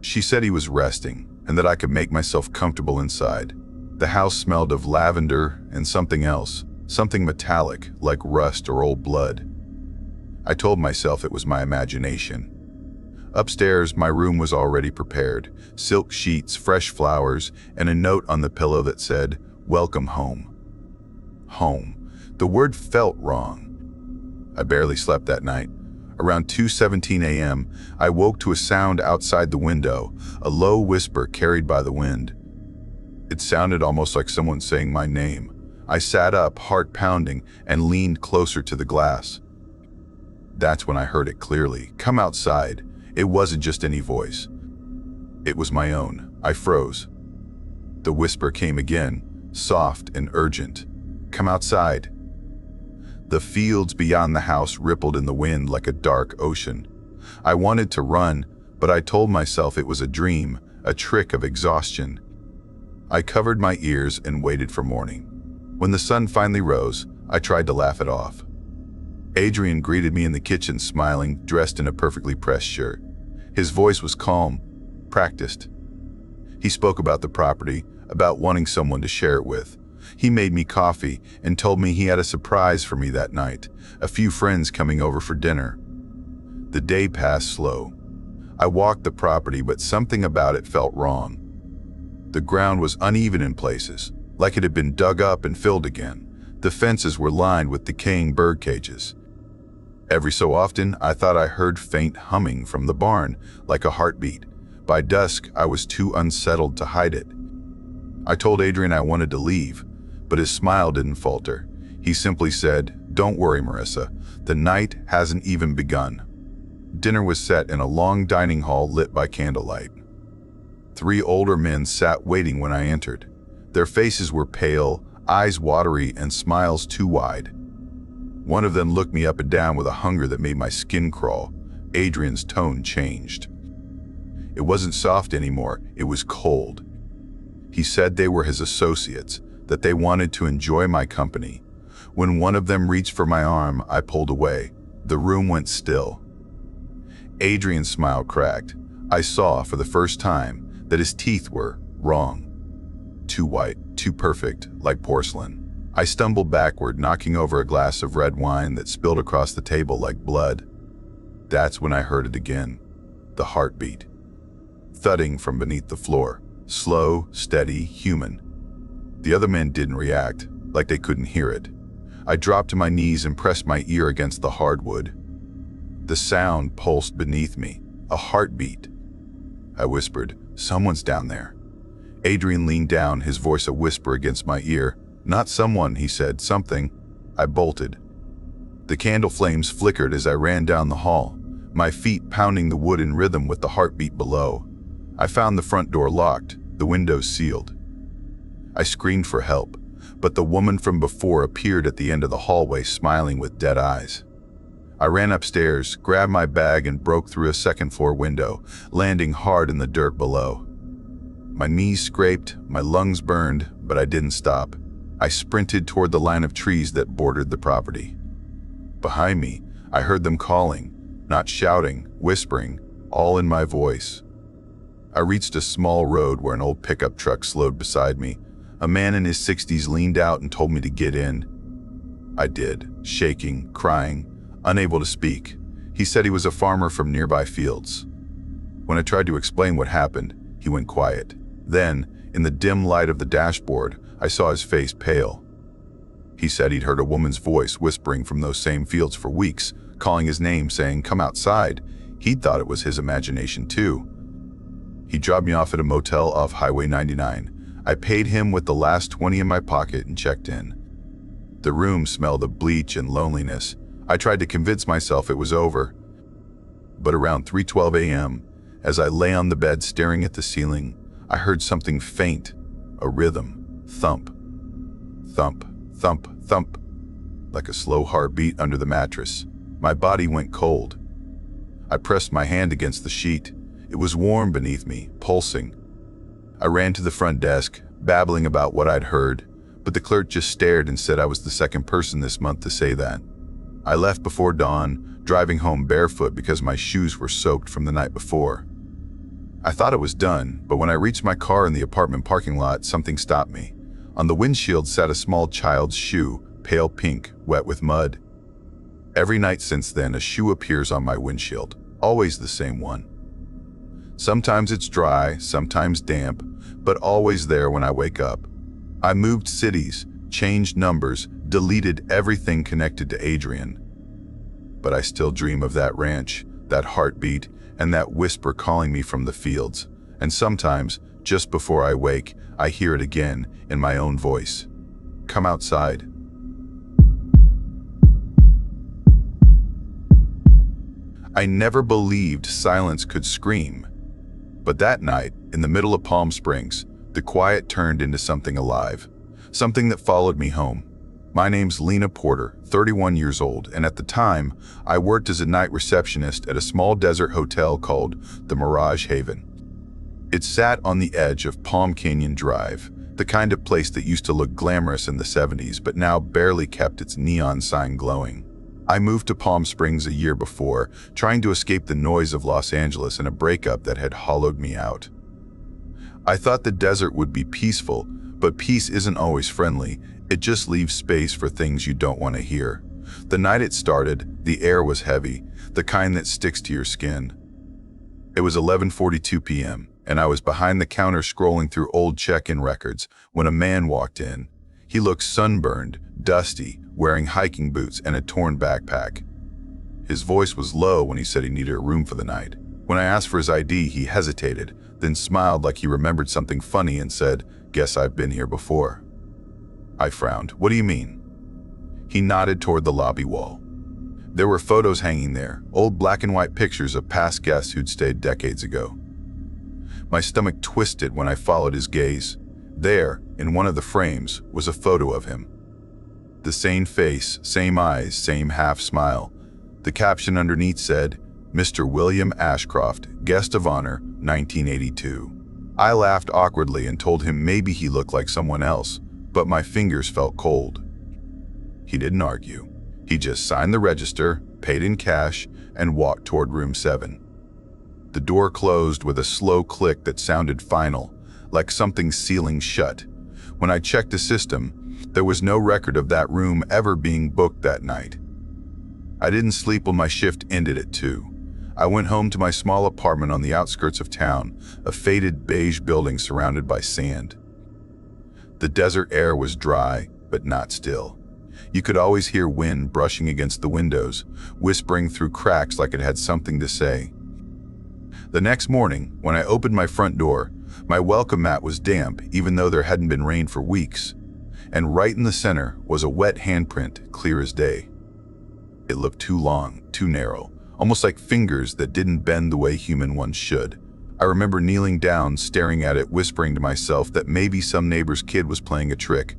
She said he was resting, and that I could make myself comfortable inside. The house smelled of lavender and something else, something metallic, like rust or old blood. I told myself it was my imagination. Upstairs, my room was already prepared, silk sheets, fresh flowers, and a note on the pillow that said, "Welcome home." Home. The word felt wrong. I barely slept that night. Around 2:17 a.m., I woke to a sound outside the window, a low whisper carried by the wind. It sounded almost like someone saying my name. I sat up, heart pounding, and leaned closer to the glass. That's when I heard it clearly. "Come outside." It wasn't just any voice. It was my own. I froze. The whisper came again, soft and urgent. "Come outside." The fields beyond the house rippled in the wind like a dark ocean. I wanted to run, but I told myself it was a dream, a trick of exhaustion. I covered my ears and waited for morning. When the sun finally rose, I tried to laugh it off. Adrian greeted me in the kitchen, smiling, dressed in a perfectly pressed shirt. His voice was calm, practiced. He spoke about the property, about wanting someone to share it with. He made me coffee and told me he had a surprise for me that night, a few friends coming over for dinner. The day passed slow. I walked the property, but something about it felt wrong. The ground was uneven in places, like it had been dug up and filled again. The fences were lined with decaying bird cages. Every so often, I thought I heard faint humming from the barn, like a heartbeat. By dusk, I was too unsettled to hide it. I told Adrian I wanted to leave, but his smile didn't falter. He simply said, "Don't worry, Marissa. The night hasn't even begun." Dinner was set in a long dining hall lit by candlelight. 3 older men sat waiting when I entered. Their faces were pale, eyes watery, and smiles too wide. One of them looked me up and down with a hunger that made my skin crawl. Adrian's tone changed. It wasn't soft anymore, it was cold. He said they were his associates, that they wanted to enjoy my company. When one of them reached for my arm, I pulled away. The room went still. Adrian's smile cracked. I saw, for the first time, that his teeth were wrong. Too white, too perfect, like porcelain. I stumbled backward, knocking over a glass of red wine that spilled across the table like blood. That's when I heard it again. The heartbeat. Thudding from beneath the floor. Slow, steady, human. The other men didn't react, like they couldn't hear it. I dropped to my knees and pressed my ear against the hardwood. The sound pulsed beneath me. A heartbeat. I whispered, "Someone's down there." Adrian leaned down, his voice a whisper against my ear. "Not someone," he said, "something." I bolted. The candle flames flickered as I ran down the hall, my feet pounding the wood in rhythm with the heartbeat below. I found the front door locked, the windows sealed. I screamed for help, but the woman from before appeared at the end of the hallway, smiling with dead eyes. I ran upstairs, grabbed my bag, and broke through a second-floor window, landing hard in the dirt below. My knees scraped, my lungs burned, but I didn't stop. I sprinted toward the line of trees that bordered the property. Behind me, I heard them calling, not shouting, whispering, all in my voice. I reached a small road where an old pickup truck slowed beside me. A man in his 60s leaned out and told me to get in. I did, shaking, crying, unable to speak. He said he was a farmer from nearby fields. When I tried to explain what happened, he went quiet. Then, in the dim light of the dashboard, I saw his face pale. He said he'd heard a woman's voice whispering from those same fields for weeks, calling his name, saying, "Come outside." He'd thought it was his imagination too. He dropped me off at a motel off Highway 99. I paid him with the last 20 in my pocket and checked in. The room smelled of bleach and loneliness. I tried to convince myself it was over. But around 3:12 a.m., as I lay on the bed staring at the ceiling, I heard something faint, a rhythm, thump, thump, thump, thump, like a slow heartbeat under the mattress. My body went cold. I pressed my hand against the sheet. It was warm beneath me, pulsing. I ran to the front desk, babbling about what I'd heard, but the clerk just stared and said I was the second person this month to say that. I left before dawn, driving home barefoot because my shoes were soaked from the night before. I thought it was done, but when I reached my car in the apartment parking lot, something stopped me. On the windshield sat a small child's shoe, pale pink, wet with mud. Every night since then, a shoe appears on my windshield, always the same one. Sometimes it's dry, sometimes damp, but always there when I wake up. I moved cities, changed numbers, deleted everything connected to Adrian. But I still dream of that ranch, that heartbeat, and that whisper calling me from the fields. And sometimes, just before I wake, I hear it again in my own voice. "Come outside." I never believed silence could scream. But that night, in the middle of Palm Springs, the quiet turned into something alive. Something that followed me home. My name's Lena Porter, 31 years old, and at the time, I worked as a night receptionist at a small desert hotel called the Mirage Haven. It sat on the edge of Palm Canyon Drive, the kind of place that used to look glamorous in the 70s, but now barely kept its neon sign glowing. I moved to Palm Springs a year before, trying to escape the noise of Los Angeles and a breakup that had hollowed me out. I thought the desert would be peaceful, but peace isn't always friendly. It just leaves space for things you don't want to hear. The night it started, the air was heavy, the kind that sticks to your skin. It was 11:42 p.m., and I was behind the counter scrolling through old check-in records when a man walked in. He looked sunburned, dusty, wearing hiking boots and a torn backpack. His voice was low when he said he needed a room for the night. When I asked for his ID, he hesitated, then smiled like he remembered something funny and said, "Guess I've been here before." I frowned. "What do you mean?" He nodded toward the lobby wall. There were photos hanging there, old black and white pictures of past guests who'd stayed decades ago. My stomach twisted when I followed his gaze. There, in one of the frames, was a photo of him. The same face, same eyes, same half smile. The caption underneath said, "Mr. William Ashcroft, Guest of Honor, 1982. I laughed awkwardly and told him maybe he looked like someone else, but my fingers felt cold. He didn't argue. He just signed the register, paid in cash, and walked toward room 7. The door closed with a slow click that sounded final, like something sealing shut. When I checked the system, there was no record of that room ever being booked that night. I didn't sleep when my shift ended at 2. I went home to my small apartment on the outskirts of town, a faded beige building surrounded by sand. The desert air was dry, but not still. You could always hear wind brushing against the windows, whispering through cracks like it had something to say. The next morning, when I opened my front door, my welcome mat was damp even though there hadn't been rain for weeks, and right in the center was a wet handprint, clear as day. It looked too long, too narrow, almost like fingers that didn't bend the way human ones should. I remember kneeling down, staring at it, whispering to myself that maybe some neighbor's kid was playing a trick.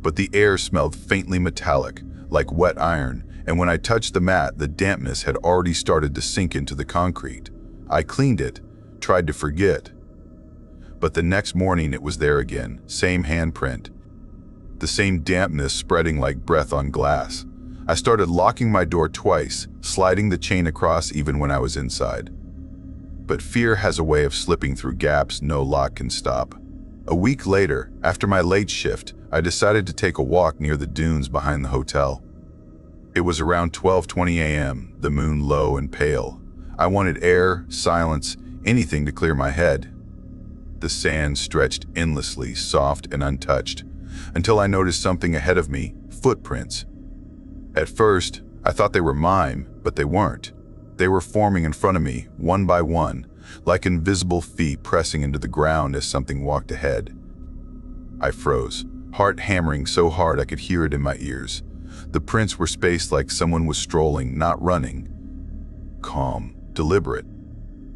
But the air smelled faintly metallic, like wet iron, and when I touched the mat, the dampness had already started to sink into the concrete. I cleaned it, tried to forget. But the next morning it was there again, same handprint, the same dampness spreading like breath on glass. I started locking my door twice, sliding the chain across even when I was inside. But fear has a way of slipping through gaps no lock can stop. A week later, after my late shift, I decided to take a walk near the dunes behind the hotel. It was around 12:20 a.m., the moon low and pale. I wanted air, silence, anything to clear my head. The sand stretched endlessly, soft and untouched, until I noticed something ahead of me, footprints. At first, I thought they were mine, but they weren't. They were forming in front of me, one by one, like invisible feet pressing into the ground as something walked ahead. I froze, heart hammering so hard I could hear it in my ears. The prints were spaced like someone was strolling, not running. Calm, deliberate.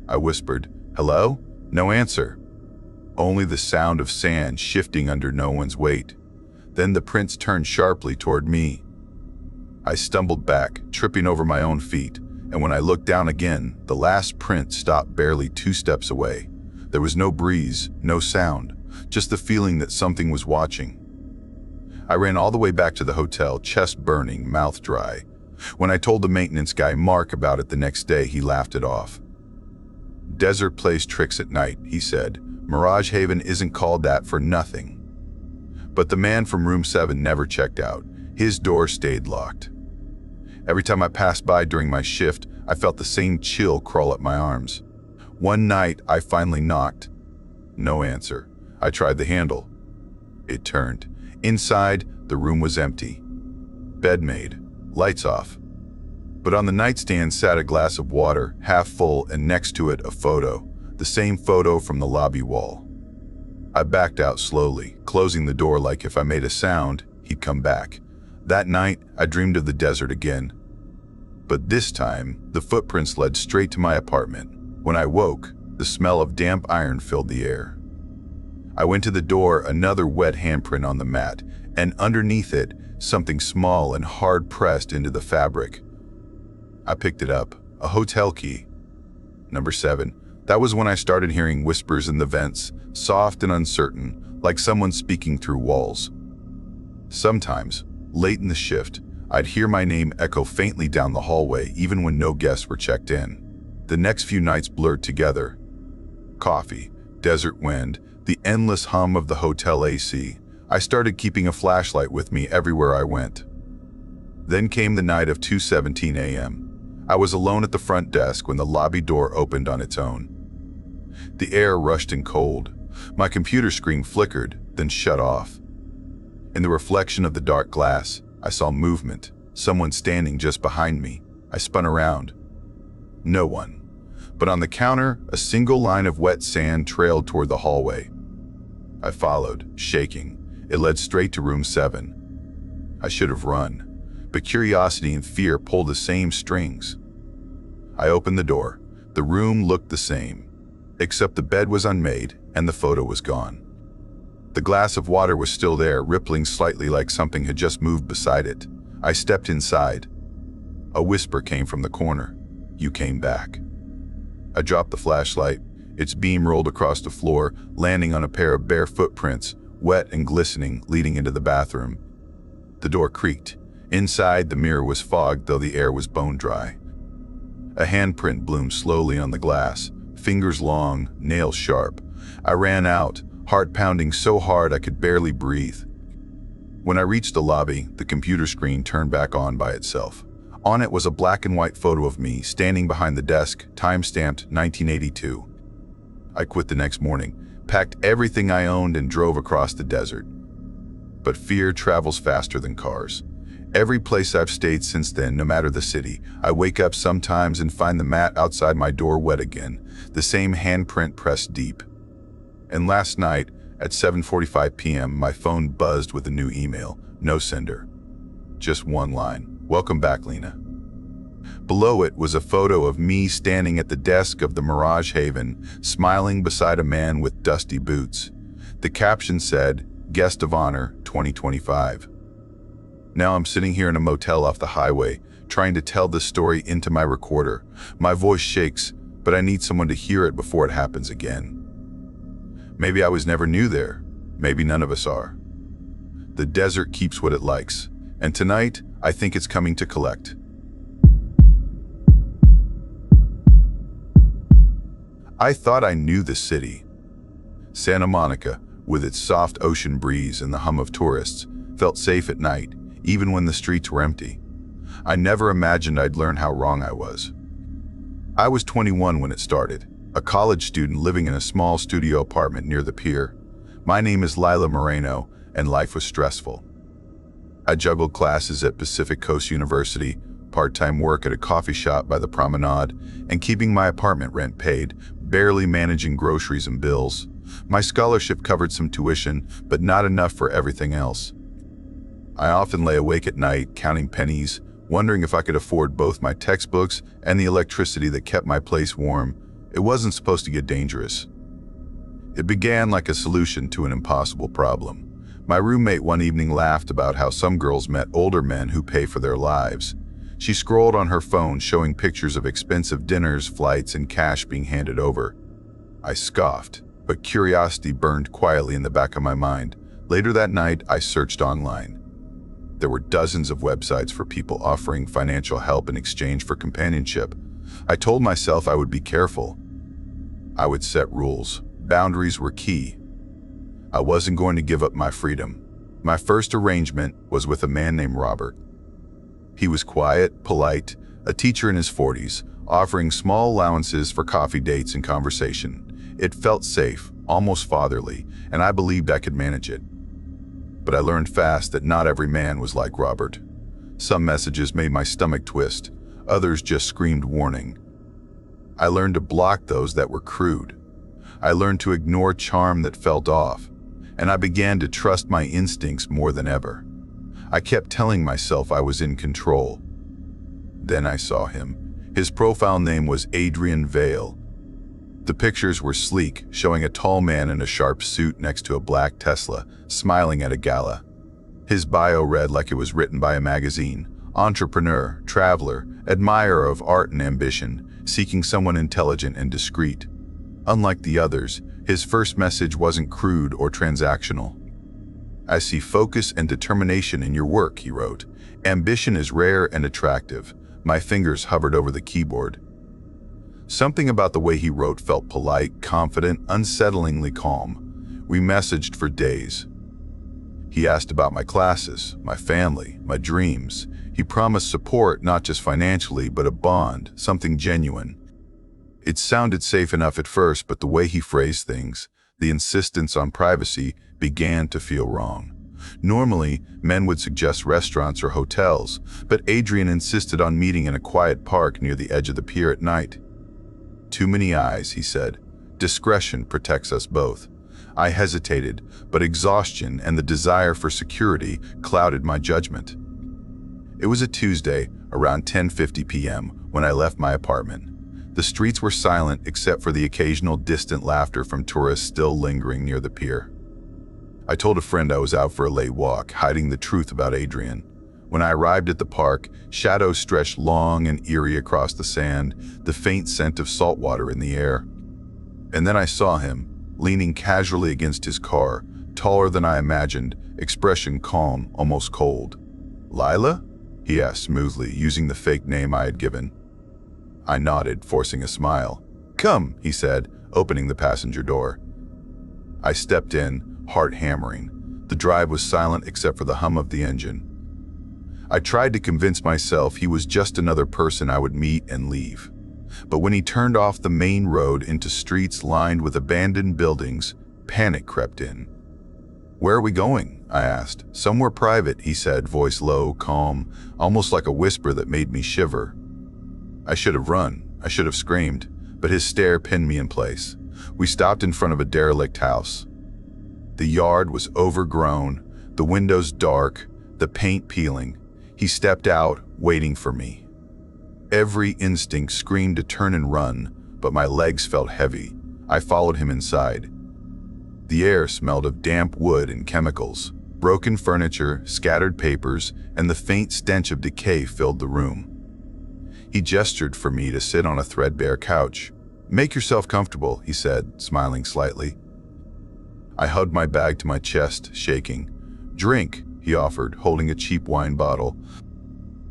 I whispered, "Hello?" No answer. Only the sound of sand shifting under no one's weight. Then the prints turned sharply toward me. I stumbled back, tripping over my own feet, and when I looked down again, the last print stopped barely 2 steps away. There was no breeze, no sound, just the feeling that something was watching. I ran all the way back to the hotel, chest burning, mouth dry. When I told the maintenance guy, Mark, about it the next day, he laughed it off. "Desert plays tricks at night," he said. "Mirage Haven isn't called that for nothing." But the man from room 7 never checked out. His door stayed locked. Every time I passed by during my shift, I felt the same chill crawl up my arms. One night, I finally knocked. No answer. I tried the handle. It turned. Inside, the room was empty. Bed made. Lights off. But on the nightstand sat a glass of water, half full, and next to it a photo. The same photo from the lobby wall. I backed out slowly, closing the door like if I made a sound, he'd come back. That night, I dreamed of the desert again. But this time, the footprints led straight to my apartment. When I woke, the smell of damp iron filled the air. I went to the door, another wet handprint on the mat, and underneath it, something small and hard pressed into the fabric. I picked it up, a hotel key. Number 7. That was when I started hearing whispers in the vents, soft and uncertain, like someone speaking through walls. Sometimes, late in the shift, I'd hear my name echo faintly down the hallway even when no guests were checked in. The next few nights blurred together. Coffee, desert wind, the endless hum of the hotel AC. I started keeping a flashlight with me everywhere I went. Then came the night of 2:17 a.m. I was alone at the front desk when the lobby door opened on its own. The air rushed and cold. My computer screen flickered, then shut off. In the reflection of the dark glass, I saw movement, someone standing just behind me. I spun around. No one. But on the counter, a single line of wet sand trailed toward the hallway. I followed, shaking. It led straight to room 7. I should have run, but curiosity and fear pulled the same strings. I opened the door. The room looked the same, except the bed was unmade and the photo was gone. The glass of water was still there, rippling slightly like something had just moved beside it. I stepped inside. A whisper came from the corner. "You came back." I dropped the flashlight. Its beam rolled across the floor, landing on a pair of bare footprints, wet and glistening, leading into the bathroom. The door creaked. Inside, the mirror was fogged, though the air was bone dry. A handprint bloomed slowly on the glass, fingers long, nails sharp. I ran out, heart pounding so hard I could barely breathe. When I reached the lobby, the computer screen turned back on by itself. On it was a black and white photo of me standing behind the desk, time-stamped 1982. I quit the next morning, packed everything I owned and drove across the desert. But fear travels faster than cars. Every place I've stayed since then, no matter the city, I wake up sometimes and find the mat outside my door wet again, the same handprint pressed deep. And last night, at 7:45 p.m., my phone buzzed with a new email. No sender. Just one line. "Welcome back, Lena." Below it was a photo of me standing at the desk of the Mirage Haven, smiling beside a man with dusty boots. The caption said, "Guest of Honor 2025. Now I'm sitting here in a motel off the highway, trying to tell this story into my recorder. My voice shakes, but I need someone to hear it before it happens again. Maybe I was never new there. Maybe none of us are. The desert keeps what it likes, and tonight, I think it's coming to collect. I thought I knew the city. Santa Monica, with its soft ocean breeze and the hum of tourists, felt safe at night, even when the streets were empty. I never imagined I'd learn how wrong I was. I was 21 when it started, a college student living in a small studio apartment near the pier. My name is Lila Moreno, and life was stressful. I juggled classes at Pacific Coast University, part-time work at a coffee shop by the promenade, and keeping my apartment rent paid, barely managing groceries and bills. My scholarship covered some tuition, but not enough for everything else. I often lay awake at night, counting pennies, wondering if I could afford both my textbooks and the electricity that kept my place warm. It wasn't supposed to get dangerous. It began like a solution to an impossible problem. My roommate one evening laughed about how some girls met older men who pay for their lives. She scrolled on her phone, showing pictures of expensive dinners, flights, and cash being handed over. I scoffed, but curiosity burned quietly in the back of my mind. Later that night, I searched online. There were dozens of websites for people offering financial help in exchange for companionship. I told myself I would be careful. I would set rules. Boundaries were key. I wasn't going to give up my freedom. My first arrangement was with a man named Robert. He was quiet, polite, a teacher in his 40s, offering small allowances for coffee dates and conversation. It felt safe, almost fatherly, and I believed I could manage it. But I learned fast that not every man was like Robert. Some messages made my stomach twist, others just screamed warning. I learned to block those that were crude. I learned to ignore charm that felt off, and I began to trust my instincts more than ever. I kept telling myself I was in control. Then I saw him. His profile name was Adrian Vale. The pictures were sleek, showing a tall man in a sharp suit next to a black Tesla, smiling at a gala. His bio read like it was written by a magazine: entrepreneur, traveler, admirer of art and ambition, seeking someone intelligent and discreet. Unlike the others, his first message wasn't crude or transactional. "I see focus and determination in your work," he wrote. "Ambition is rare and attractive." My fingers hovered over the keyboard. Something about the way he wrote felt polite, confident, unsettlingly calm. We messaged for days. He asked about my classes, my family, my dreams. He promised support, not just financially, but a bond, something genuine. It sounded safe enough at first, but the way he phrased things, the insistence on privacy, began to feel wrong. Normally, men would suggest restaurants or hotels, but Adrian insisted on meeting in a quiet park near the edge of the pier at night. "Too many eyes," he said. "Discretion protects us both." I hesitated, but exhaustion and the desire for security clouded my judgment. It was a Tuesday, around 10:50 p.m., when I left my apartment. The streets were silent except for the occasional distant laughter from tourists still lingering near the pier. I told a friend I was out for a late walk, hiding the truth about Adrian. When I arrived at the park, shadows stretched long and eerie across the sand, the faint scent of salt water in the air. And then I saw him, leaning casually against his car, taller than I imagined, expression calm, almost cold. "Lila?" he asked smoothly, using the fake name I had given. I nodded, forcing a smile. "Come," he said, opening the passenger door. I stepped in, heart hammering. The drive was silent except for the hum of the engine. I tried to convince myself he was just another person I would meet and leave. But when he turned off the main road into streets lined with abandoned buildings, panic crept in. "Where are we going?" I asked. "Somewhere private," he said, voice low, calm, almost like a whisper that made me shiver. I should have run. I should have screamed, but his stare pinned me in place. We stopped in front of a derelict house. The yard was overgrown, the windows dark, the paint peeling. He stepped out, waiting for me. Every instinct screamed to turn and run, but my legs felt heavy. I followed him inside. The air smelled of damp wood and chemicals. Broken furniture, scattered papers, and the faint stench of decay filled the room. He gestured for me to sit on a threadbare couch. "Make yourself comfortable," he said, smiling slightly. I hugged my bag to my chest, shaking. "Drink," he offered, holding a cheap wine bottle.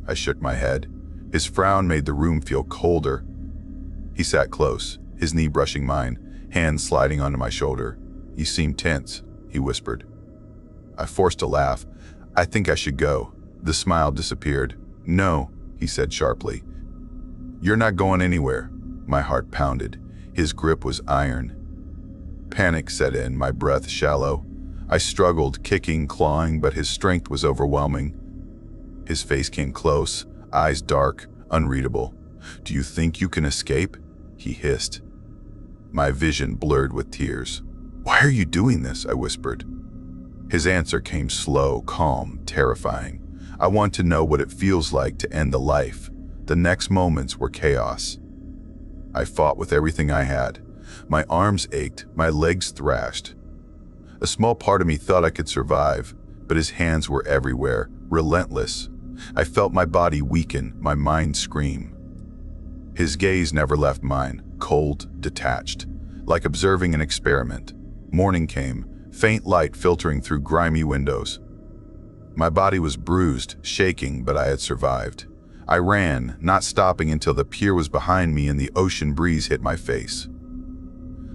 I shook my head. His frown made the room feel colder. He sat close, his knee brushing mine, hand sliding onto my shoulder. "You seem tense," he whispered. I forced a laugh. "I think I should go." The smile disappeared. "No," he said sharply. "You're not going anywhere." My heart pounded. His grip was iron. Panic set in, my breath shallow. I struggled, kicking, clawing, but his strength was overwhelming. His face came close, eyes dark, unreadable. "Do you think you can escape?" he hissed. My vision blurred with tears. "Why are you doing this?" I whispered. His answer came slow, calm, terrifying. "I want to know what it feels like to end a life." The next moments were chaos. I fought with everything I had. My arms ached, my legs thrashed. A small part of me thought I could survive, but his hands were everywhere, relentless. I felt my body weaken, my mind scream. His gaze never left mine, cold, detached, like observing an experiment. Morning came, faint light filtering through grimy windows. My body was bruised, shaking, but I had survived. I ran, not stopping until the pier was behind me and the ocean breeze hit my face.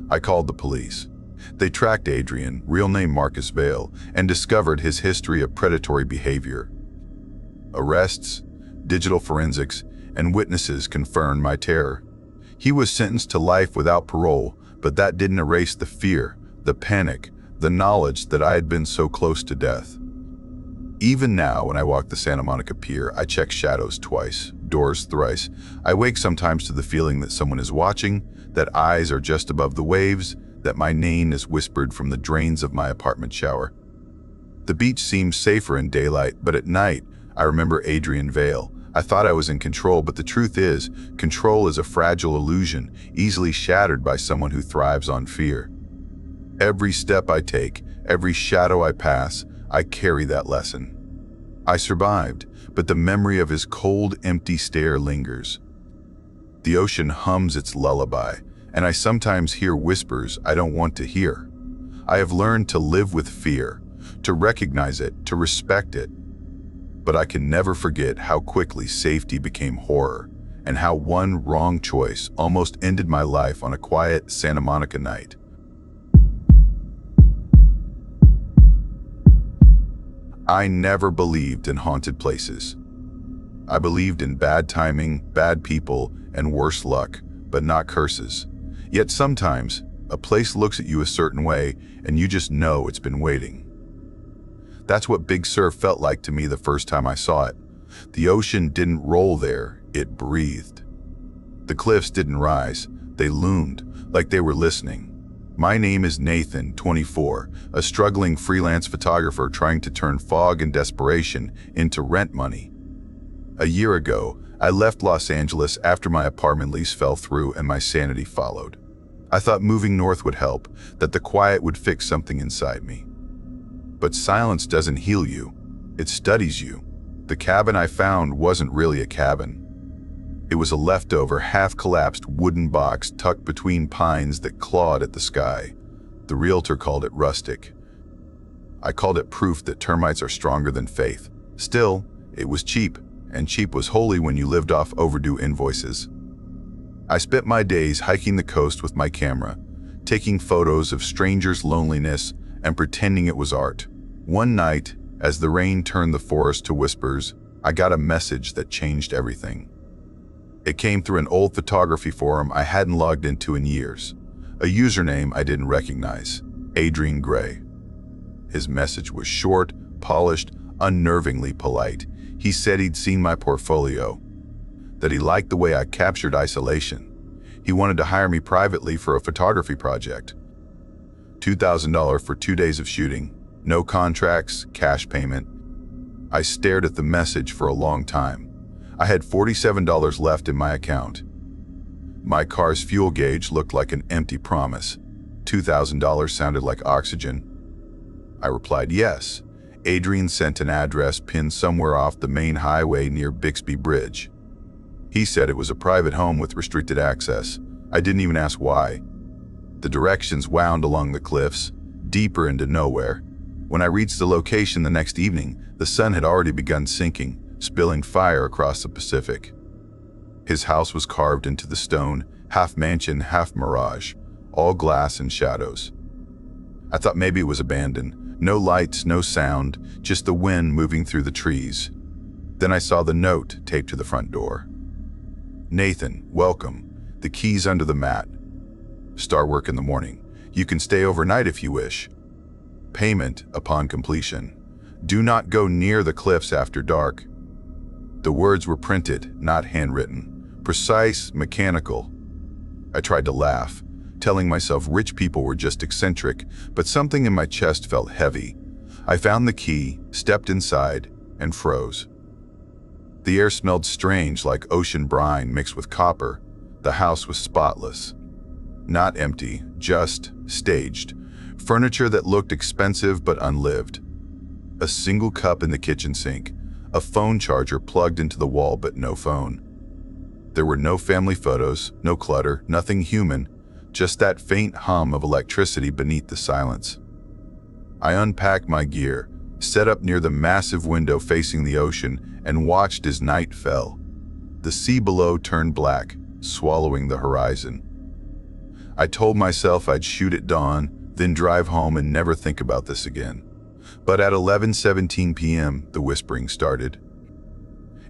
I called the police. They tracked Adrian, real name Marcus Vale, and discovered his history of predatory behavior. Arrests, digital forensics, and witnesses confirmed my terror. He was sentenced to life without parole, but that didn't erase the fear, the panic, the knowledge that I had been so close to death. Even now, when I walk the Santa Monica Pier, I check shadows twice, doors thrice. I wake sometimes to the feeling that someone is watching, that eyes are just above the waves, that my name is whispered from the drains of my apartment shower. The beach seems safer in daylight, but at night, I remember Adrian Vale. I thought I was in control, but the truth is, control is a fragile illusion, easily shattered by someone who thrives on fear. Every step I take, every shadow I pass, I carry that lesson. I survived, but the memory of his cold, empty stare lingers. The ocean hums its lullaby, and I sometimes hear whispers I don't want to hear. I have learned to live with fear, to recognize it, to respect it. But I can never forget how quickly safety became horror, and how one wrong choice almost ended my life on a quiet Santa Monica night. I never believed in haunted places. I believed in bad timing, bad people, and worse luck, but not curses. Yet sometimes, a place looks at you a certain way, and you just know it's been waiting. That's what Big Sur felt like to me the first time I saw it. The ocean didn't roll there, it breathed. The cliffs didn't rise, they loomed, like they were listening. My name is Nathan, 24, a struggling freelance photographer trying to turn fog and desperation into rent money. A year ago, I left Los Angeles after my apartment lease fell through and my sanity followed. I thought moving north would help, that the quiet would fix something inside me. But silence doesn't heal you, it studies you. The cabin I found wasn't really a cabin. It was a leftover, half-collapsed wooden box tucked between pines that clawed at the sky. The realtor called it rustic. I called it proof that termites are stronger than faith. Still, it was cheap, and cheap was holy when you lived off overdue invoices. I spent my days hiking the coast with my camera, taking photos of strangers' loneliness and pretending it was art. One night, as the rain turned the forest to whispers, I got a message that changed everything. It came through an old photography forum I hadn't logged into in years. A username I didn't recognize, Adrian Gray. His message was short, polished, unnervingly polite. He said he'd seen my portfolio, that he liked the way I captured isolation. He wanted to hire me privately for a photography project. $2,000 for 2 days of shooting, no contracts, cash payment. I stared at the message for a long time. I had $47 left in my account. My car's fuel gauge looked like an empty promise. $2,000 sounded like oxygen. I replied yes. Adrian sent an address pinned somewhere off the main highway near Bixby Bridge. He said it was a private home with restricted access. I didn't even ask why. The directions wound along the cliffs, deeper into nowhere. When I reached the location the next evening, the sun had already begun sinking, spilling fire across the Pacific. His house was carved into the stone, half mansion, half mirage, all glass and shadows. I thought maybe it was abandoned. No lights, no sound, just the wind moving through the trees. Then I saw the note taped to the front door. Nathan, welcome. The keys under the mat. Start work in the morning. You can stay overnight if you wish. Payment upon completion. Do not go near the cliffs after dark. The words were printed, not handwritten. Precise, mechanical. I tried to laugh, telling myself rich people were just eccentric, but something in my chest felt heavy. I found the key, stepped inside, and froze. The air smelled strange, like ocean brine mixed with copper. The house was spotless. Not empty, just staged. Furniture that looked expensive but unlived. A single cup in the kitchen sink. A phone charger plugged into the wall but no phone. There were no family photos, no clutter, nothing human, just that faint hum of electricity beneath the silence. I unpacked my gear, set up near the massive window facing the ocean, and watched as night fell. The sea below turned black, swallowing the horizon. I told myself I'd shoot at dawn, then drive home and never think about this again. But at 11:17 p.m., the whispering started.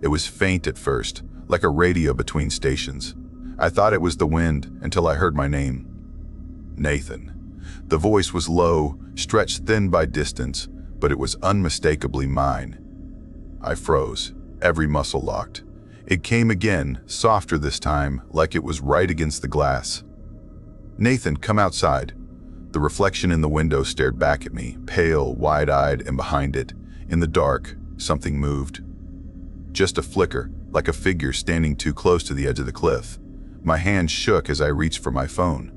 It was faint at first, like a radio between stations. I thought it was the wind until I heard my name. Nathan. The voice was low, stretched thin by distance, but it was unmistakably mine. I froze, every muscle locked. It came again, softer this time, like it was right against the glass. Nathan, come outside. The reflection in the window stared back at me, pale, wide-eyed, and behind it, in the dark, something moved. Just a flicker, like a figure standing too close to the edge of the cliff. My hand shook as I reached for my phone.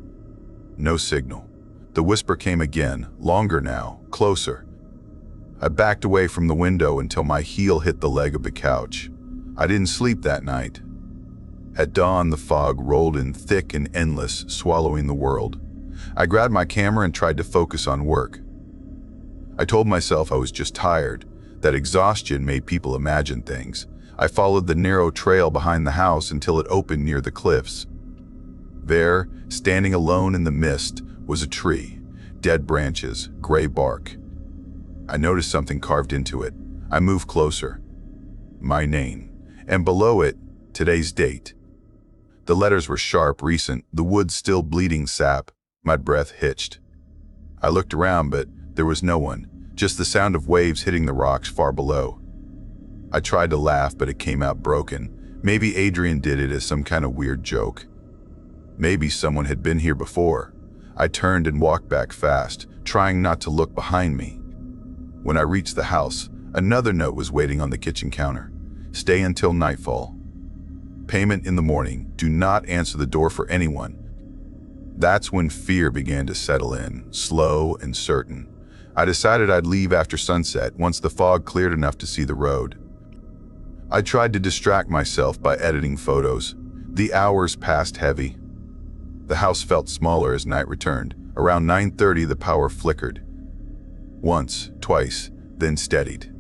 No signal. The whisper came again, longer now, closer. I backed away from the window until my heel hit the leg of the couch. I didn't sleep that night. At dawn, the fog rolled in thick and endless, swallowing the world. I grabbed my camera and tried to focus on work. I told myself I was just tired, that exhaustion made people imagine things. I followed the narrow trail behind the house until it opened near the cliffs. There, standing alone in the mist, was a tree, dead branches, gray bark. I noticed something carved into it. I moved closer. My name, and below it, today's date. The letters were sharp, recent, the wood still bleeding sap. My breath hitched. I looked around, but there was no one. just the sound of waves hitting the rocks far below. I tried to laugh, but it came out broken. Maybe Adrian did it as some kind of weird joke. Maybe someone had been here before. I turned and walked back fast, trying not to look behind me. When I reached the house, another note was waiting on the kitchen counter. Stay until nightfall. Payment in the morning. Do not answer the door for anyone. That's when fear began to settle in, slow and certain. I decided I'd leave after sunset, once the fog cleared enough to see the road. I tried to distract myself by editing photos. The hours passed heavy. The house felt smaller as night returned. Around 9:30, the power flickered. Once, twice, then steadied.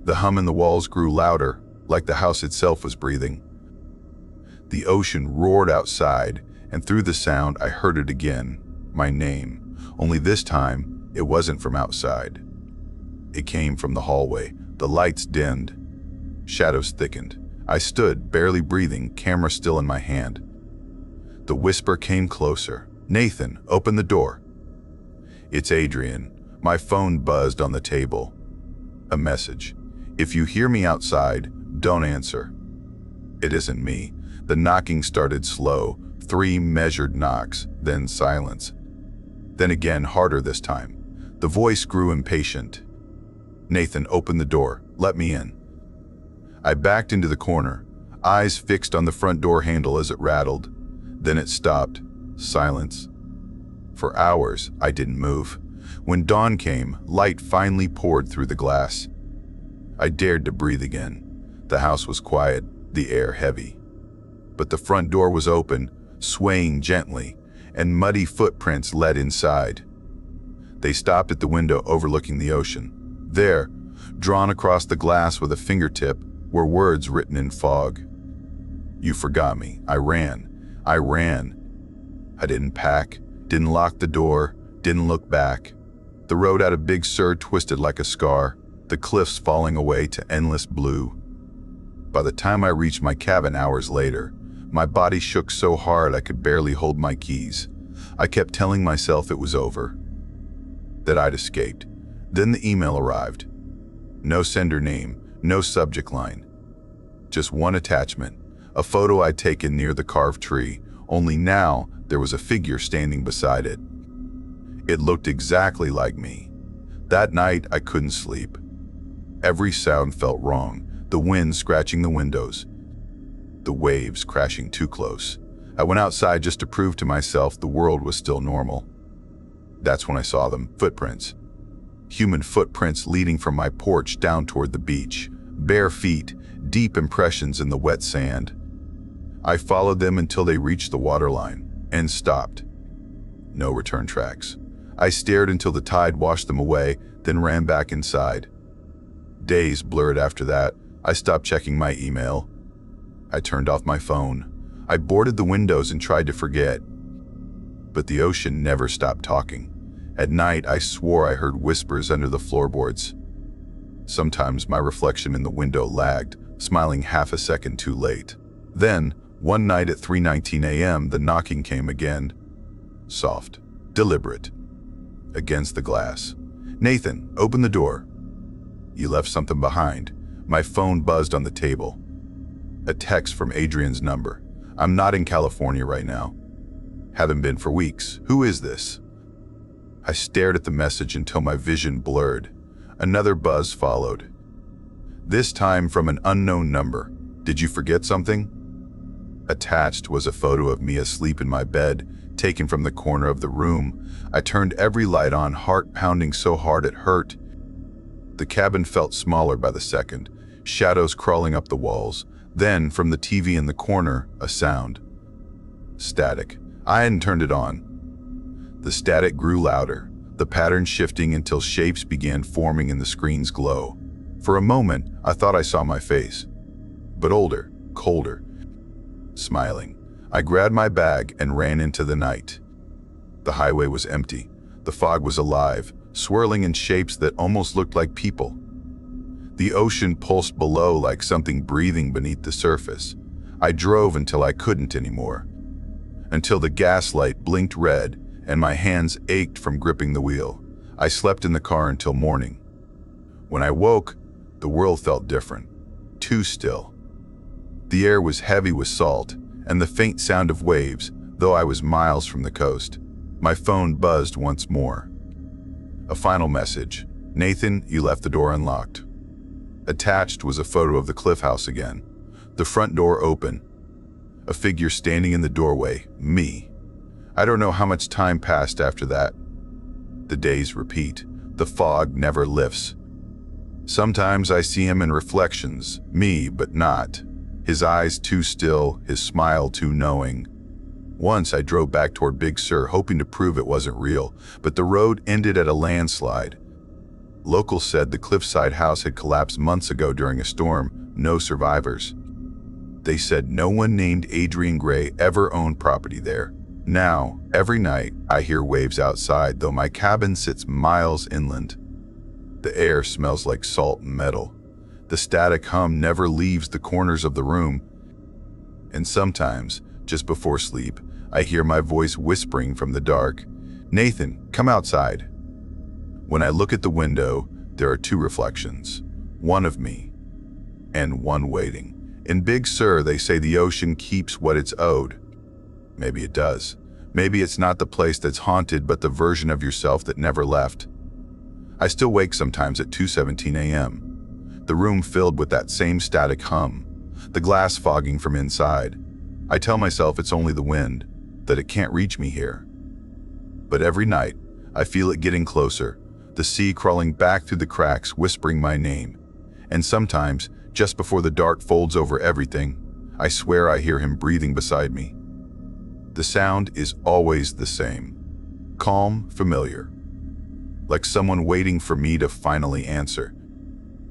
The hum in the walls grew louder, like the house itself was breathing. The ocean roared outside, and through the sound I heard it again, my name. Only this time, it wasn't from outside. It came from the hallway. The lights dimmed. Shadows thickened. I stood, barely breathing, camera still in my hand. The whisper came closer. "Nathan, open the door." "It's Adrian." My phone buzzed on the table. A message. "If you hear me outside, don't answer." It isn't me. The knocking started slow, 3 measured knocks, then silence. Then again, harder this time. The voice grew impatient. "Nathan, open the door. Let me in." I backed into the corner, eyes fixed on the front door handle as it rattled. Then it stopped. Silence. For hours, I didn't move. When dawn came, light finally poured through the glass. I dared to breathe again. The house was quiet, the air heavy. But the front door was open, swaying gently, and muddy footprints led inside. They stopped at the window overlooking the ocean. There, drawn across the glass with a fingertip, were words written in fog. "You forgot me. I ran. I ran." I didn't pack, didn't lock the door, didn't look back. The road had a Big Sur twisted like a scar, the cliffs falling away to endless blue. By the time I reached my cabin hours later, my body shook so hard I could barely hold my keys. I kept telling myself it was over, that I'd escaped. Then the email arrived. No sender name, no subject line. Just one attachment, a photo I'd taken near the carved tree, only now there was a figure standing beside it. It looked exactly like me. That night I couldn't sleep. Every sound felt wrong, the wind scratching the windows, the waves crashing too close. I went outside just to prove to myself the world was still normal. That's when I saw them, footprints. Human footprints leading from my porch down toward the beach. Bare feet, deep impressions in the wet sand. I followed them until they reached the waterline, and stopped. No return tracks. I stared until the tide washed them away, then ran back inside. Days blurred after that. I stopped checking my email. I turned off my phone. I boarded the windows and tried to forget. But the ocean never stopped talking. At night, I swore I heard whispers under the floorboards. Sometimes my reflection in the window lagged, smiling half a second too late. Then, one night at 3:19 a.m., the knocking came again. Soft, deliberate. Against the glass. "Nathan, open the door." "You left something behind." My phone buzzed on the table. A text from Adrian's number. "I'm not in California right now. Haven't been for weeks. Who is this?" I stared at the message until my vision blurred. Another buzz followed. This time from an unknown number. "Did you forget something?" Attached was a photo of me asleep in my bed, taken from the corner of the room. I turned every light on, heart pounding so hard it hurt. The cabin felt smaller by the second, shadows crawling up the walls. Then, from the TV in the corner, a sound. Static. I hadn't turned it on. The static grew louder, the pattern shifting until shapes began forming in the screen's glow. For a moment, I thought I saw my face. But older, colder, smiling. I grabbed my bag and ran into the night. The highway was empty. The fog was alive, swirling in shapes that almost looked like people. The ocean pulsed below like something breathing beneath the surface. I drove until I couldn't anymore. Until the gaslight blinked red and my hands ached from gripping the wheel. I slept in the car until morning. When I woke, the world felt different, too still. The air was heavy with salt and the faint sound of waves, though I was miles from the coast. My phone buzzed once more. A final message. Nathan, you left the door unlocked. Attached was a photo of the cliff house again. The front door open. A figure standing in the doorway, me. I don't know how much time passed after that. The days repeat. The fog never lifts. Sometimes I see him in reflections, me but not. His eyes too still, his smile too knowing. Once I drove back toward Big Sur hoping to prove it wasn't real, but the road ended at a landslide. Locals said the cliffside house had collapsed months ago during a storm, no survivors. They said no one named Adrian Gray ever owned property there. Now, every night, I hear waves outside, though my cabin sits miles inland. The air smells like salt and metal. The static hum never leaves the corners of the room. And sometimes, just before sleep, I hear my voice whispering from the dark, "Nathan, come outside." When I look at the window, there are two reflections, one of me and one waiting. In Big Sur, they say the ocean keeps what it's owed. Maybe it does. Maybe it's not the place that's haunted, but the version of yourself that never left. I still wake sometimes at 2:17 a.m. The room filled with that same static hum, the glass fogging from inside. I tell myself it's only the wind, that it can't reach me here. But every night, I feel it getting closer, the sea crawling back through the cracks, whispering my name. And sometimes, just before the dark folds over everything, I swear I hear him breathing beside me. The sound is always the same, calm, familiar, like someone waiting for me to finally answer.